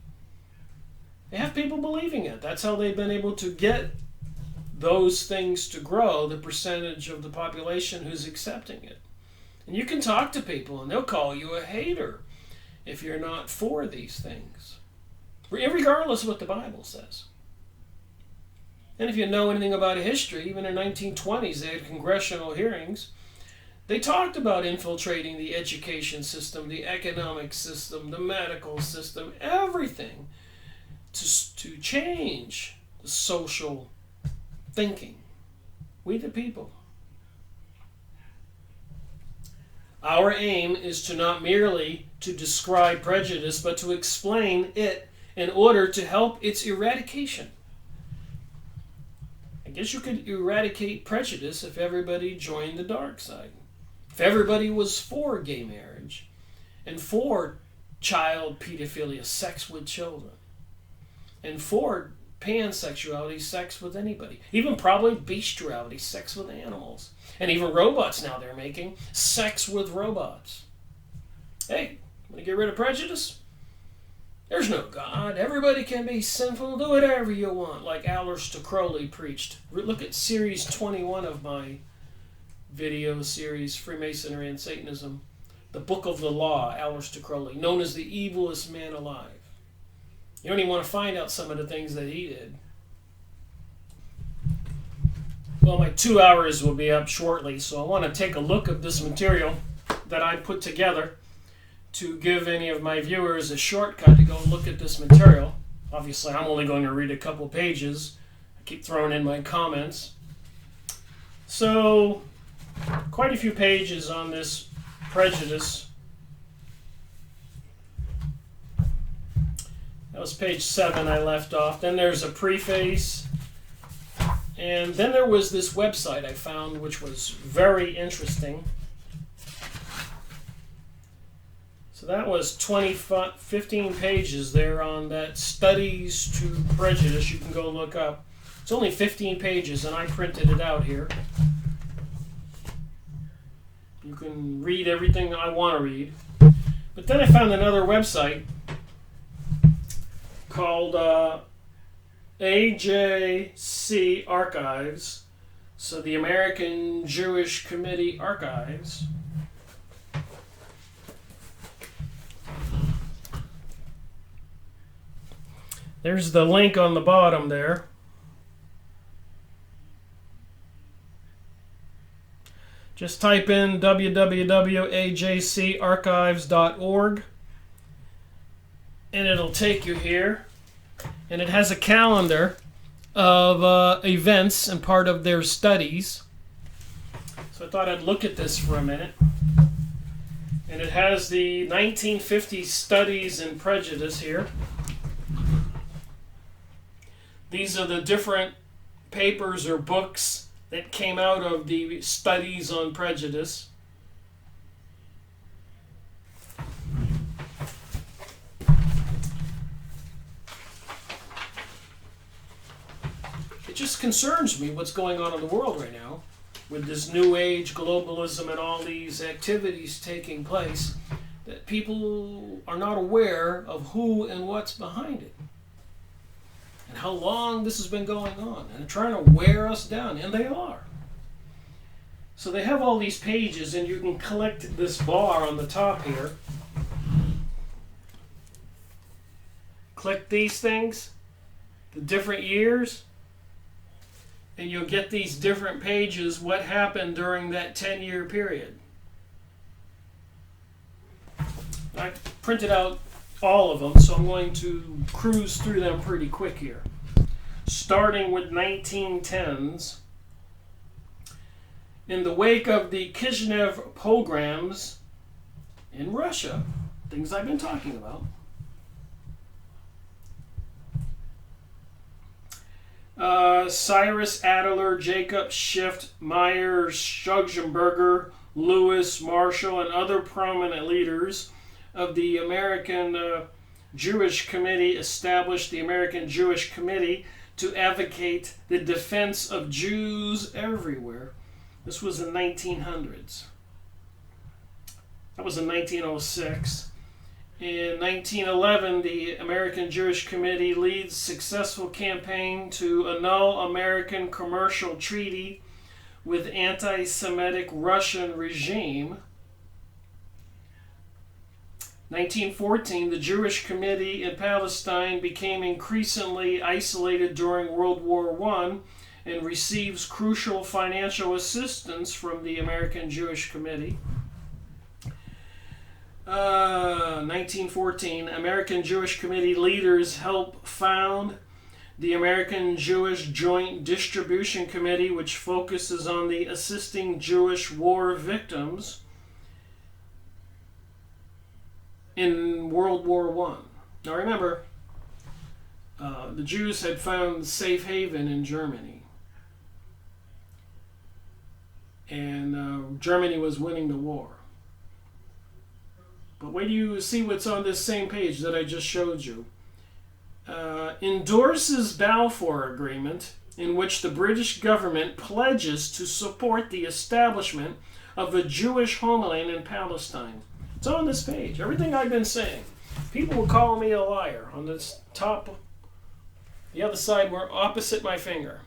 They have people believing it. That's how they've been able to get those things to grow, the percentage of the population who's accepting it. And you can talk to people and they'll call you a hater if you're not for these things, regardless of what the Bible says. And if you know anything about history, even in the 1920s they had congressional hearings. They talked about infiltrating the education system, the economic system, the medical system, everything to change the social thinking. We the people. Our aim is to not merely to describe prejudice, but to explain it in order to help its eradication. I guess you could eradicate prejudice if everybody joined the dark side. If everybody was for gay marriage and for child pedophilia, sex with children, and for pansexuality, sex with anybody. Even probably bestiality, sex with animals. And even robots now they're making sex with robots. Hey, want to get rid of prejudice? There's no God. Everybody can be sinful. Do whatever you want, like Aleister Crowley preached. Look at series 21 of my video series, Freemasonry and Satanism. The Book of the Law, Aleister Crowley, known as the evilest man alive. You don't even want to find out some of the things that he did. Well, my 2 hours will be up shortly, so I want to take a look at this material that I put together to give any of my viewers a shortcut to go look at this material. Obviously, I'm only going to read a couple pages. I keep throwing in my comments. So, quite a few pages on this Prejudice. That was page 7 I left off. Then there's a preface. And then there was this website I found which was very interesting. So that was 15 pages there on that Studies to Prejudice. You can go look up. It's only 15 pages and I printed it out here. You can read everything I want to read. But then I found another website called AJC Archives. So the American Jewish Committe Archives. There's the link on the bottom there. Just type in www.ajcarchives.org and it'll take you here. And it has a calendar of events and part of their studies. So I thought I'd look at this for a minute. And it has the 1950 Studies in Prejudice here. These are the different papers or books that came out of the studies on prejudice. It just concerns me what's going on in the world right now with this new age globalism and all these activities taking place, that people are not aware of who and what's behind it. And how long this has been going on, and they're trying to wear us down, and they are. So they have all these pages, and you can collect this bar on the top here. Click these things, the different years, and you'll get these different pages, what happened during that 10-year period. I printed out all of them, so I'm going to cruise through them pretty quick here. Starting with 1910s. In the wake of the Kishinev pogroms in Russia, things I've been talking about, Cyrus Adler, Jacob Schiff, Meyer, Schuggenberger, Lewis, Marshall, and other prominent leaders of the American Jewish Committe established the American Jewish Committe to advocate the defense of Jews everywhere. This was in 1900s. That was in 1906. In 1911, the American Jewish Committe leads successful campaign to annul American commercial treaty with anti-Semitic Russian regime. 1914, the Jewish Committe in Palestine became increasingly isolated during World War I and receives crucial financial assistance from the American Jewish Committe. 1914, American Jewish Committe leaders help found the American Jewish Joint Distribution Committee, which focuses on the assisting Jewish war victims in World War I. Now remember, the Jews had found safe haven in Germany. And Germany was winning the war. But wait till you see what's on this same page that I just showed you. endorses Balfour Agreement, in which the British government pledges to support the establishment of a Jewish homeland in Palestine. It's on this page. Everything I've been saying. People will call me a liar on this top, the other side, where opposite my finger.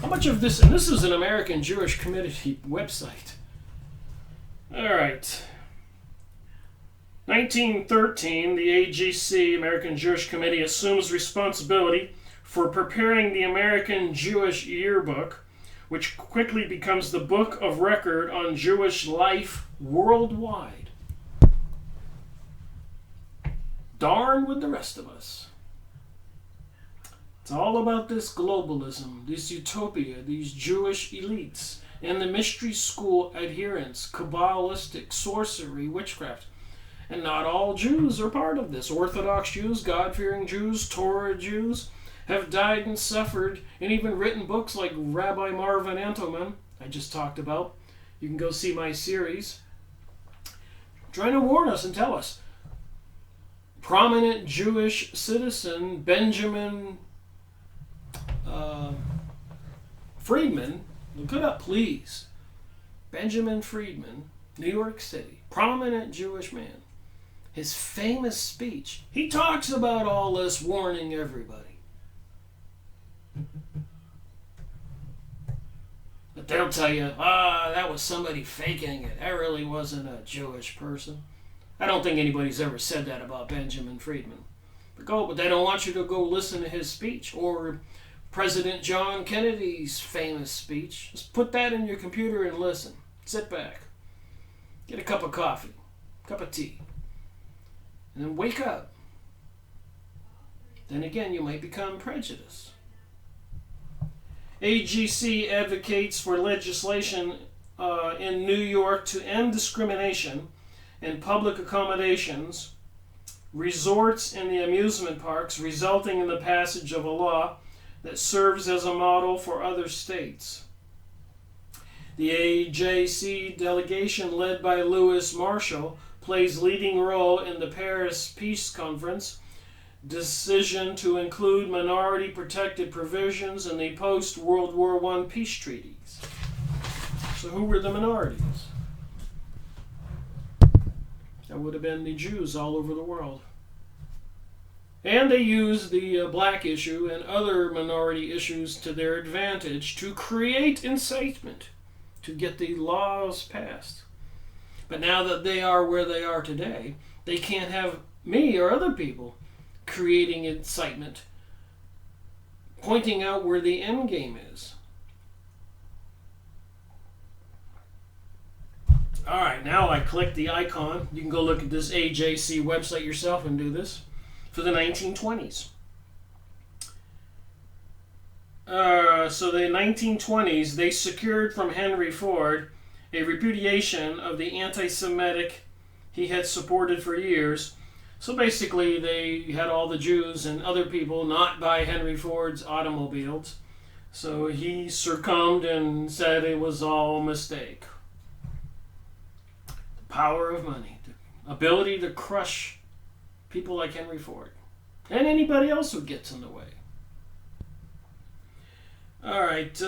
How much of this, and this is an American Jewish Committe website. All right. 1913, the AJC, American Jewish Committe, assumes responsibility for preparing the American Jewish Yearbook, which quickly becomes the book of record on Jewish life worldwide. Darn with the rest of us. It's all about this globalism, this utopia, these Jewish elites, and the mystery school adherents, Kabbalistic, sorcery, witchcraft. And not all Jews are part of this. Orthodox Jews, God-fearing Jews, Torah Jews have died and suffered, and even written books like Rabbi Marvin Entelman, I just talked about. You can go see my series. Trying to warn us and tell us. Prominent Jewish citizen Benjamin Friedman, look it up please. Benjamin Friedman, New York City, prominent Jewish man. His famous speech, he talks about all this, warning everybody. But they'll tell you, that was somebody faking it. That really wasn't a Jewish person. I don't think anybody's ever said that about Benjamin Friedman. But they don't want you to go listen to his speech, or President John Kennedy's famous speech. Just put that in your computer and listen. Sit back. Get a cup of coffee, cup of tea, and then wake up. Then again, you might become prejudiced. AGC advocates for legislation in New York to end discrimination in public accommodations, resorts, and the amusement parks, resulting in the passage of a law that serves as a model for other states. The AJC delegation, led by Louis Marshall, plays leading role in the Paris Peace Conference decision to include minority protected provisions in the post-World War I peace treaties. So who were the minorities? That would have been the Jews all over the world. And they used the black issue and other minority issues to their advantage to create incitement to get the laws passed. But now that they are where they are today, they can't have me or other people creating incitement, pointing out where the end game is. All right, now I click the icon. You can go look at this AJC website yourself and do this. For the 1920s. So the 1920s, they secured from Henry Ford a repudiation of the anti-Semitic he had supported for years. So basically, they had all the Jews and other people not buy Henry Ford's automobiles. So he succumbed and said it was all a mistake. The power of money, the ability to crush people like Henry Ford and anybody else who gets in the way. All right.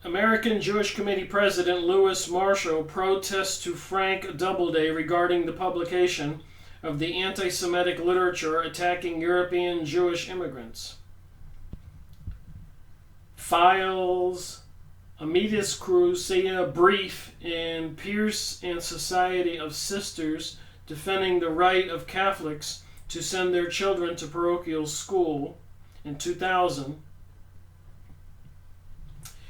American Jewish Committe President Louis Marshall protests to Frank Doubleday regarding the publication of the anti-Semitic literature attacking European Jewish immigrants. Files Amicus Crucia brief in Pierce and Society of Sisters defending the right of Catholics to send their children to parochial school in 2000.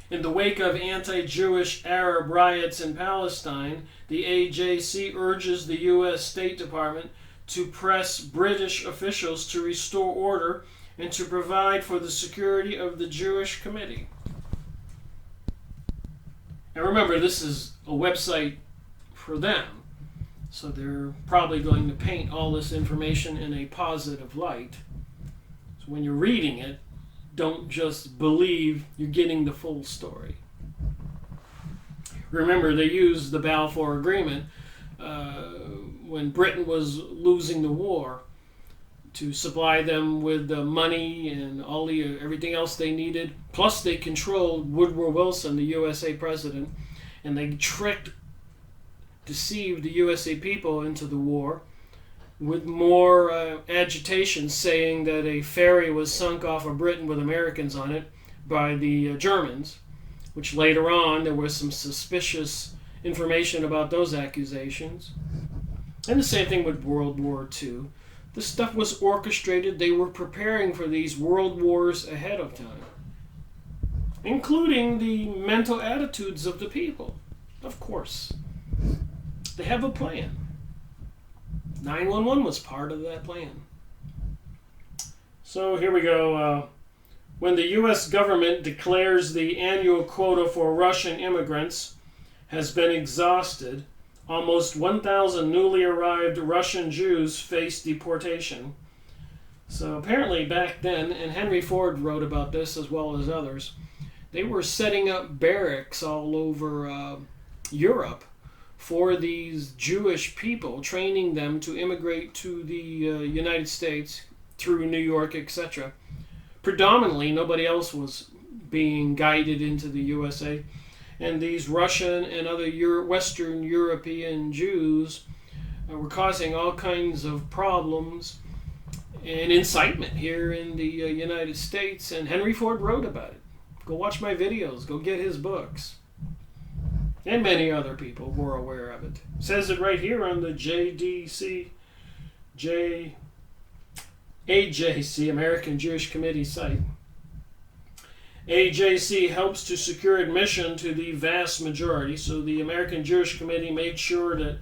In the wake of anti-Jewish Arab riots in Palestine, the AJC urges the U.S. State Department to press British officials to restore order and to provide for the security of the Jewish Committe. And remember, this is a website for them, so they're probably going to paint all this information in a positive light. So when you're reading it, don't just believe, you're getting the full story. Remember, they used the Balfour Agreement when Britain was losing the war to supply them with the money and everything else they needed. Plus, they controlled Woodrow Wilson, the USA president, and they deceived the USA people into the war with more agitation, saying that a ferry was sunk off of Britain with Americans on it by the Germans, which later on there was some suspicious information about those accusations. And the same thing with World War II. This stuff was orchestrated. They were preparing for these world wars ahead of time, including the mental attitudes of the people. Of course. They have a plan. 9/11 was part of that plan. So here we go. When the U.S. government declares the annual quota for Russian immigrants has been exhausted, almost 1,000 newly arrived Russian Jews face deportation. So apparently back then, and Henry Ford wrote about this as well as others, they were setting up barracks all over Europe for these Jewish people, training them to immigrate to the United States through New York, etc. Predominantly, nobody else was being guided into the USA. And these Russian and other Western European Jews were causing all kinds of problems and incitement here in the United States. And Henry Ford wrote about it. Go watch my videos. Go get his books. And many other people were aware of it. It says it right here on the AJC, American Jewish Committe site. AJC helps to secure admission to the vast majority, so the American Jewish Committe made sure that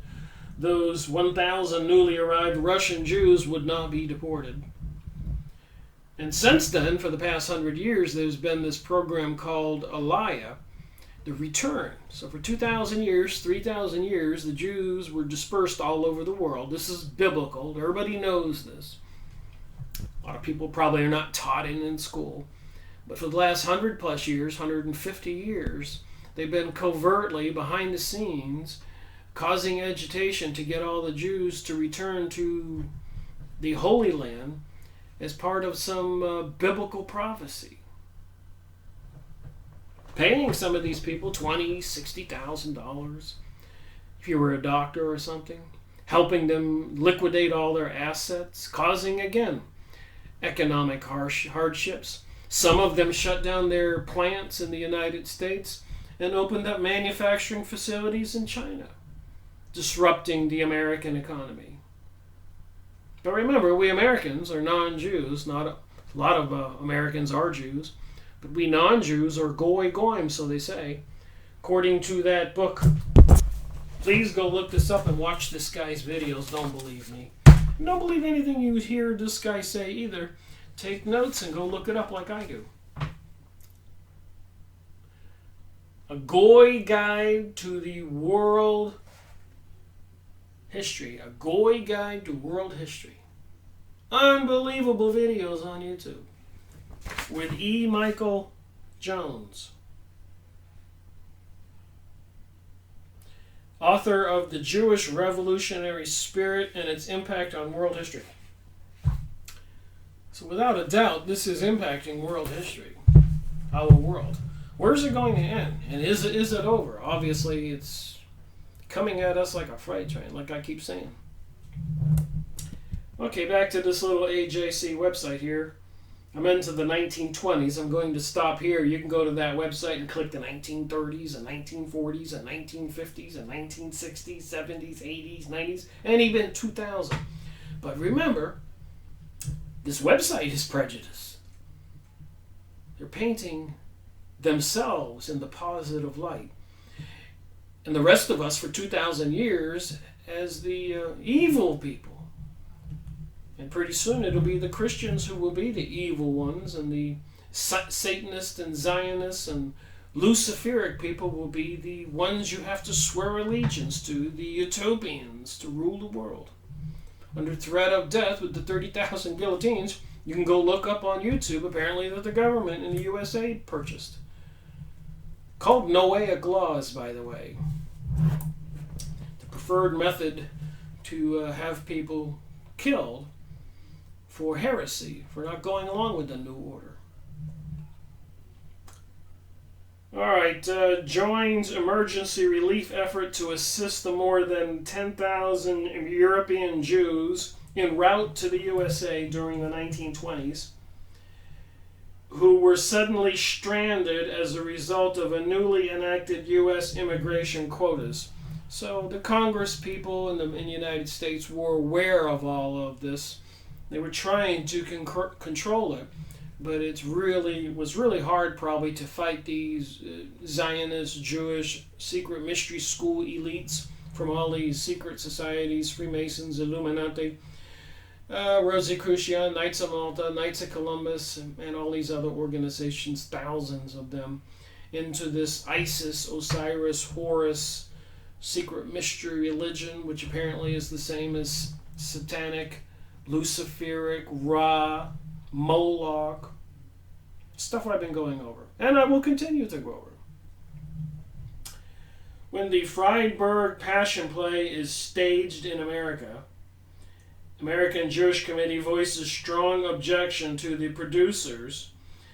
those 1,000 newly arrived Russian Jews would not be deported. And since then, for the past 100 years, there's been this program called Aliyah, the return. So for 2,000 years, 3,000 years, the Jews were dispersed all over the world. This is biblical. Everybody knows this. A lot of people probably are not taught it in school. But for the last 100 plus years, 150 years, they've been covertly, behind the scenes, causing agitation to get all the Jews to return to the Holy Land as part of some biblical prophecy. Paying some of these people $20,000, $60,000 if you were a doctor or something, helping them liquidate all their assets, causing, again, economic hardships. Some of them shut down their plants in the United States and opened up manufacturing facilities in China, disrupting the American economy. But remember, we Americans are non-Jews. Not a lot of Americans are Jews, but we non-Jews are goy goyim, so they say. According to that book, please go look this up and watch this guy's videos. Don't believe me. Don't believe anything you hear this guy say either. Take notes and go look it up like I do. A Goy Guide to the World History. A Goy Guide to World History. Unbelievable videos on YouTube. With E. Michael Jones. Author of The Jewish Revolutionary Spirit and Its Impact on World History. So without a doubt, this is impacting world history, our world. Where's it going to end? And is it over? Obviously, it's coming at us like a freight train, like I keep saying. Okay, back to this little AJC website here. I'm into the 1920s. I'm going to stop here. You can go to that website and click the 1930s and 1940s and 1950s and 1960s, 70s, 80s, 90s, and even 2000. But remember, this website is Prejudice. They're painting themselves in the positive light. And the rest of us for 2,000 years as the evil people. And pretty soon it'll be the Christians who will be the evil ones, and the Satanists and Zionists and Luciferic people will be the ones you have to swear allegiance to, the utopians, to rule the world. Under threat of death with the 30,000 guillotines, You can go look up on YouTube, apparently, that the government in the USA purchased. Called Noahic laws, by the way. The preferred method to have people killed for heresy, for not going along with the New Order. Alright, joins emergency relief effort to assist the more than 10,000 European Jews en route to the USA during the 1920s who were suddenly stranded as a result of a newly enacted U.S. immigration quotas. So the Congress people in the United States were aware of all of this. They were trying to control it. But it was really hard probably to fight these Zionist, Jewish, secret mystery school elites from all these secret societies, Freemasons, Illuminati, Rosicrucian, Knights of Malta, Knights of Columbus, and all these other organizations, thousands of them, into this Isis, Osiris, Horus, secret mystery religion, which apparently is the same as satanic, Luciferic, Ra, Moloch, stuff I've been going over, and I will continue to go over. When the Freiburg Passion Play is staged in America, American Jewish Committe voices strong objection to the producers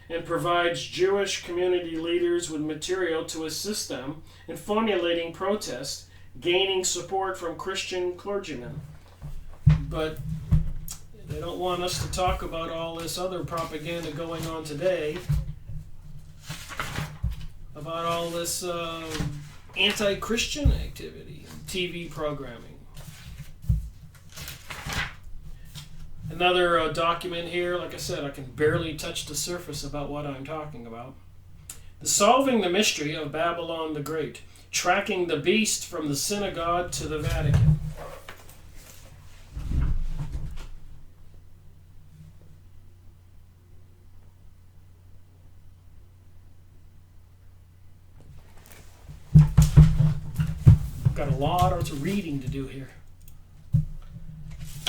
and provides Jewish community leaders with material to assist them in formulating protest, gaining support from Christian clergymen. But they don't want us to talk about all this other propaganda going on today, about all this anti-Christian activity, TV programming. Another document here, like I said, I can barely touch the surface about what I'm talking about. Solving the Mystery of Babylon the Great, Tracking the Beast from the Synagogue to the Vatican. Got a lot of reading to do here.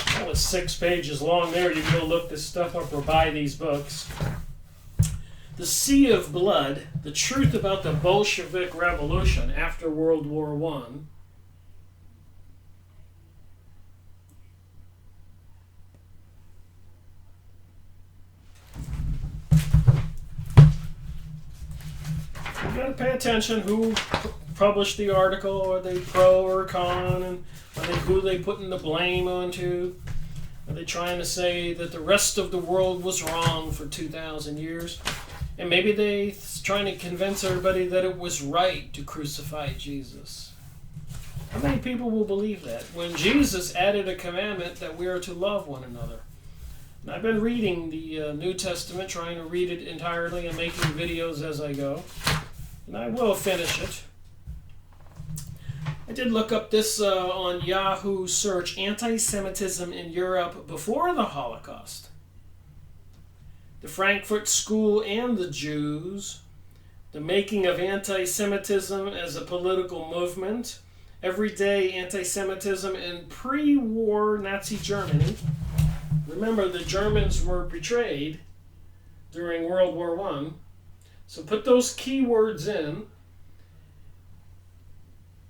That was 6 pages long there. You can go look this stuff up or buy these books. The Sea of Blood, The Truth About the Bolshevik Revolution After World War I. You got to pay attention who published the article. Are they pro or con? And who they putting the blame onto? Are they trying to say that the rest of the world was wrong for 2,000 years? And maybe they trying to convince everybody that it was right to crucify Jesus. How many people will believe that? When Jesus added a commandment that we are to love one another. And I've been reading the New Testament, trying to read it entirely and making videos as I go. And I will finish it. I did look up this on Yahoo search, anti-Semitism in Europe before the Holocaust. The Frankfurt School and the Jews, the making of anti-Semitism as a political movement, everyday anti-Semitism in pre-war Nazi Germany. Remember, the Germans were betrayed during World War I. So put those keywords in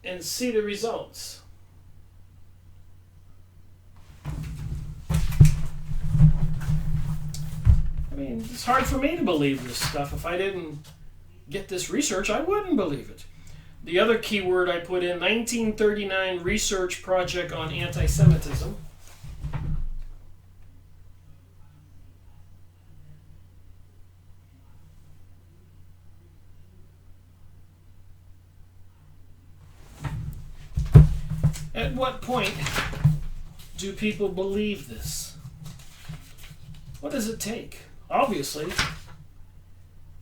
and see the results. I mean, it's hard for me to believe this stuff. If I didn't get this research, I wouldn't believe it. The other keyword I put in, 1939 research project on anti-Semitism. At what point do people believe this? What does it take? Obviously,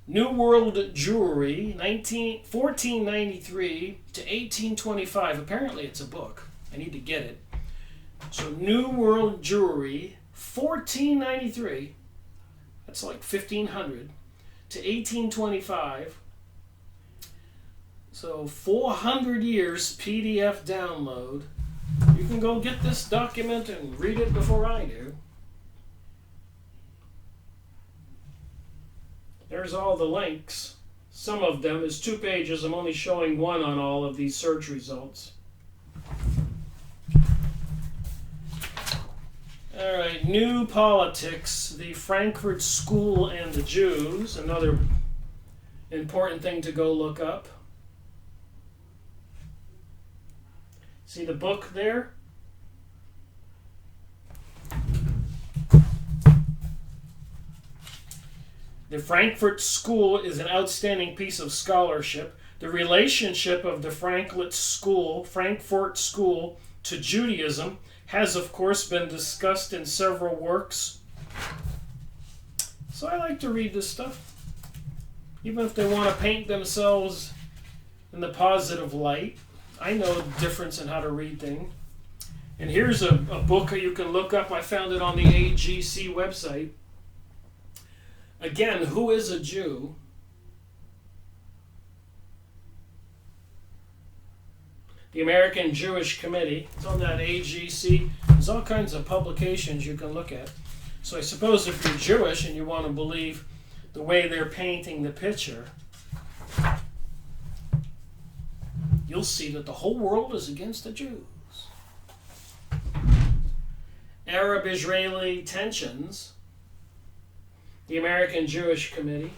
New World Jewry, 1493 to 1825. Apparently it's a book. I need to get it. So New World Jewry, 1493, that's like 1500, to 1825. So 400 years PDF download. You can go get this document and read it before I do. There's all the links. Some of them is 2 pages. I'm only showing one on all of these search results. All right, New Politics, the Frankfurt School and the Jews, another important thing to go look up. See the book there? The Frankfurt School is an outstanding piece of scholarship. The relationship of the Frankfurt School to Judaism has, of course, been discussed in several works. So I like to read this stuff. Even if they want to paint themselves in the positive light, I know the difference in how to read things. And here's a book you can look up. I found it on the AGC website. Again, who is a Jew? The American Jewish Committe. It's on that AGC. There's all kinds of publications you can look at. So I suppose if you're Jewish and you want to believe the way they're painting the picture, you'll see that the whole world is against the Jews. Arab-Israeli tensions. The American Jewish Committe.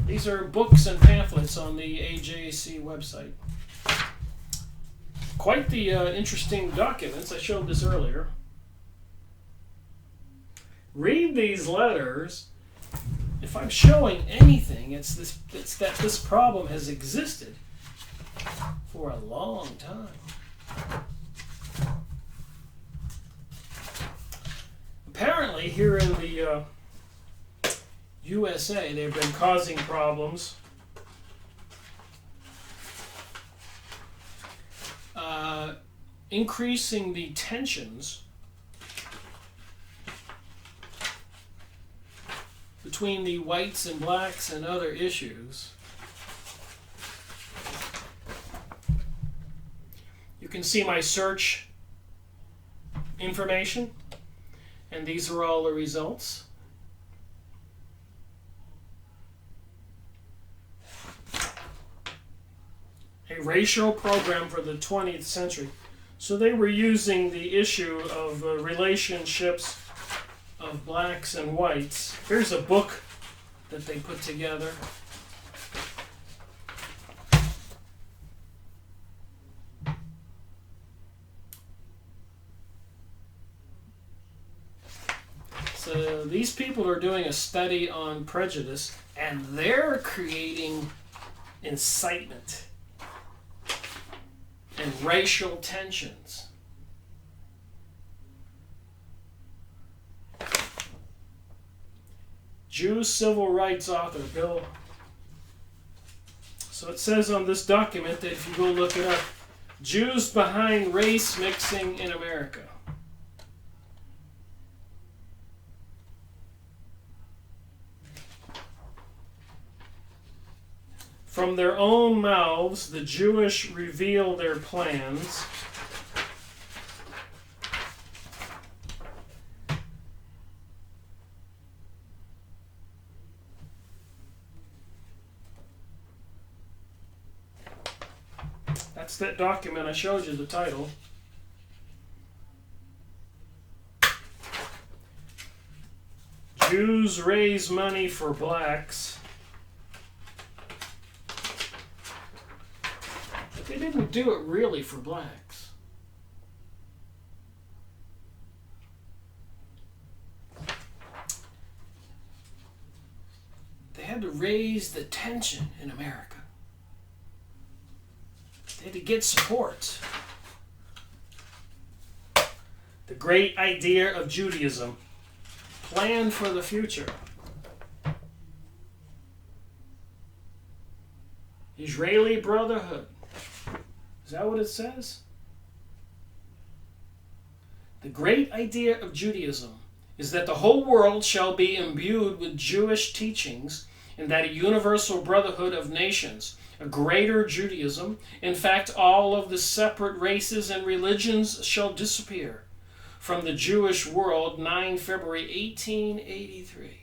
These are books and pamphlets on the AJC website. Quite the interesting documents. I showed this earlier. Read these letters. If I'm showing anything, it's that this problem has existed for a long time. Apparently, here in the USA, they've been causing problems. Increasing the tensions between the whites and blacks and other issues. You can see my search information, and these are all the results. A racial program for the 20th century. So they were using the issue of relationships of blacks and whites. Here's a book that they put together. So these people are doing a study on prejudice, and they're creating incitement and racial tensions. Jews civil rights author Bill. So it says on this document that if you go look it up, Jews behind race mixing in America. From their own mouths, the Jewish reveal their plans. That's that document I showed you, the title. Jews raise money for blacks. They didn't do it really for blacks. They had to raise the tension in America. They had to get support. The great idea of Judaism, plan for the future. Israeli Brotherhood. Is that what it says? The great idea of Judaism is that the whole world shall be imbued with Jewish teachings, and that a universal brotherhood of nations, a greater Judaism, in fact all of the separate races and religions shall disappear from the Jewish world. 9 February 1883.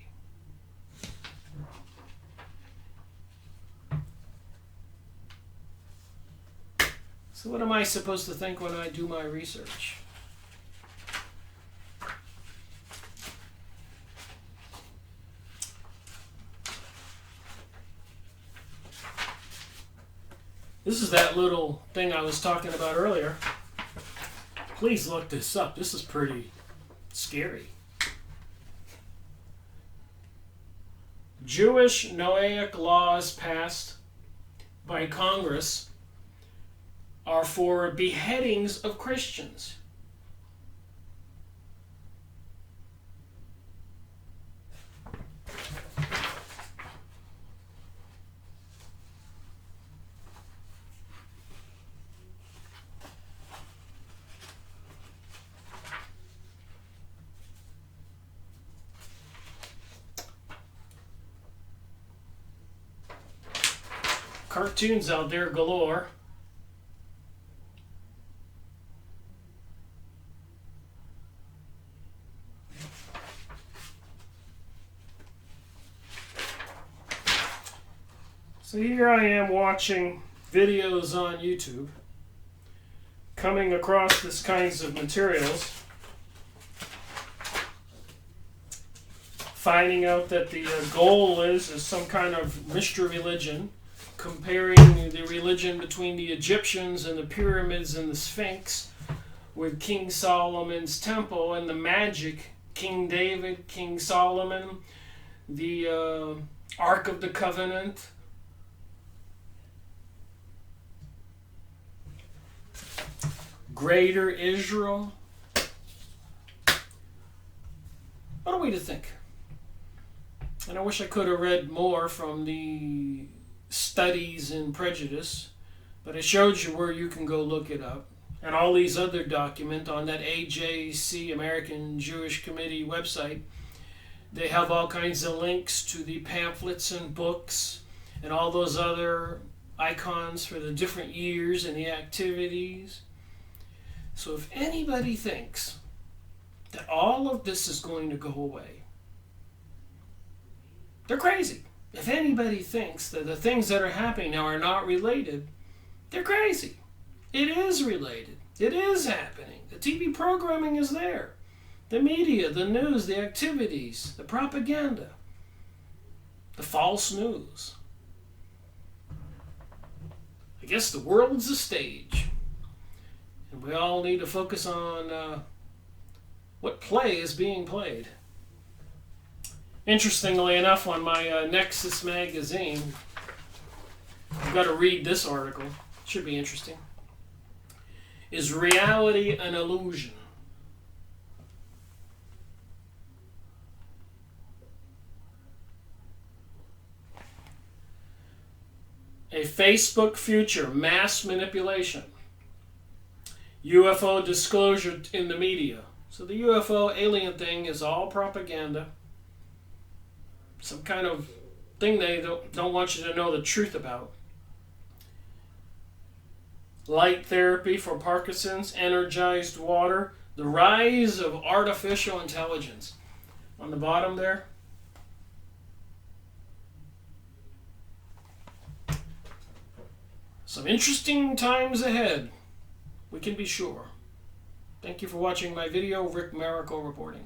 So what am I supposed to think when I do my research? This is that little thing I was talking about earlier. Please look this up. This is pretty scary. Jewish Noahic laws passed by Congress are for beheadings of Christians. Cartoons out there galore. So here I am watching videos on YouTube, coming across this kinds of materials, finding out that the goal is some kind of mystery religion, comparing the religion between the Egyptians and the pyramids and the Sphinx with King Solomon's temple and the magic, King David, King Solomon, the Ark of the Covenant. Greater Israel. What are we to think? And I wish I could have read more from the studies in Prejudice, but I showed you where you can go look it up. And all these other documents on that AJC, American Jewish Committe website, they have all kinds of links to the pamphlets and books and all those other icons for the different years and the activities. So if anybody thinks that all of this is going to go away, they're crazy. If anybody thinks that the things that are happening now are not related, they're crazy. It is related. It is happening. The TV programming is there. The media, the news, the activities, the propaganda, the false news. I guess the world's a stage. And we all need to focus on what play is being played. Interestingly enough, on my Nexus magazine, I've got to read this article. It should be interesting. Is reality an illusion? A Facebook future, mass manipulation. UFO disclosure in the media. So the UFO alien thing is all propaganda. Some kind of thing they don't want you to know the truth about. Light therapy for Parkinson's, energized water, the rise of artificial intelligence. On the bottom there. Some interesting times ahead. We can be sure. Thank you for watching my video. Rick Miracle reporting.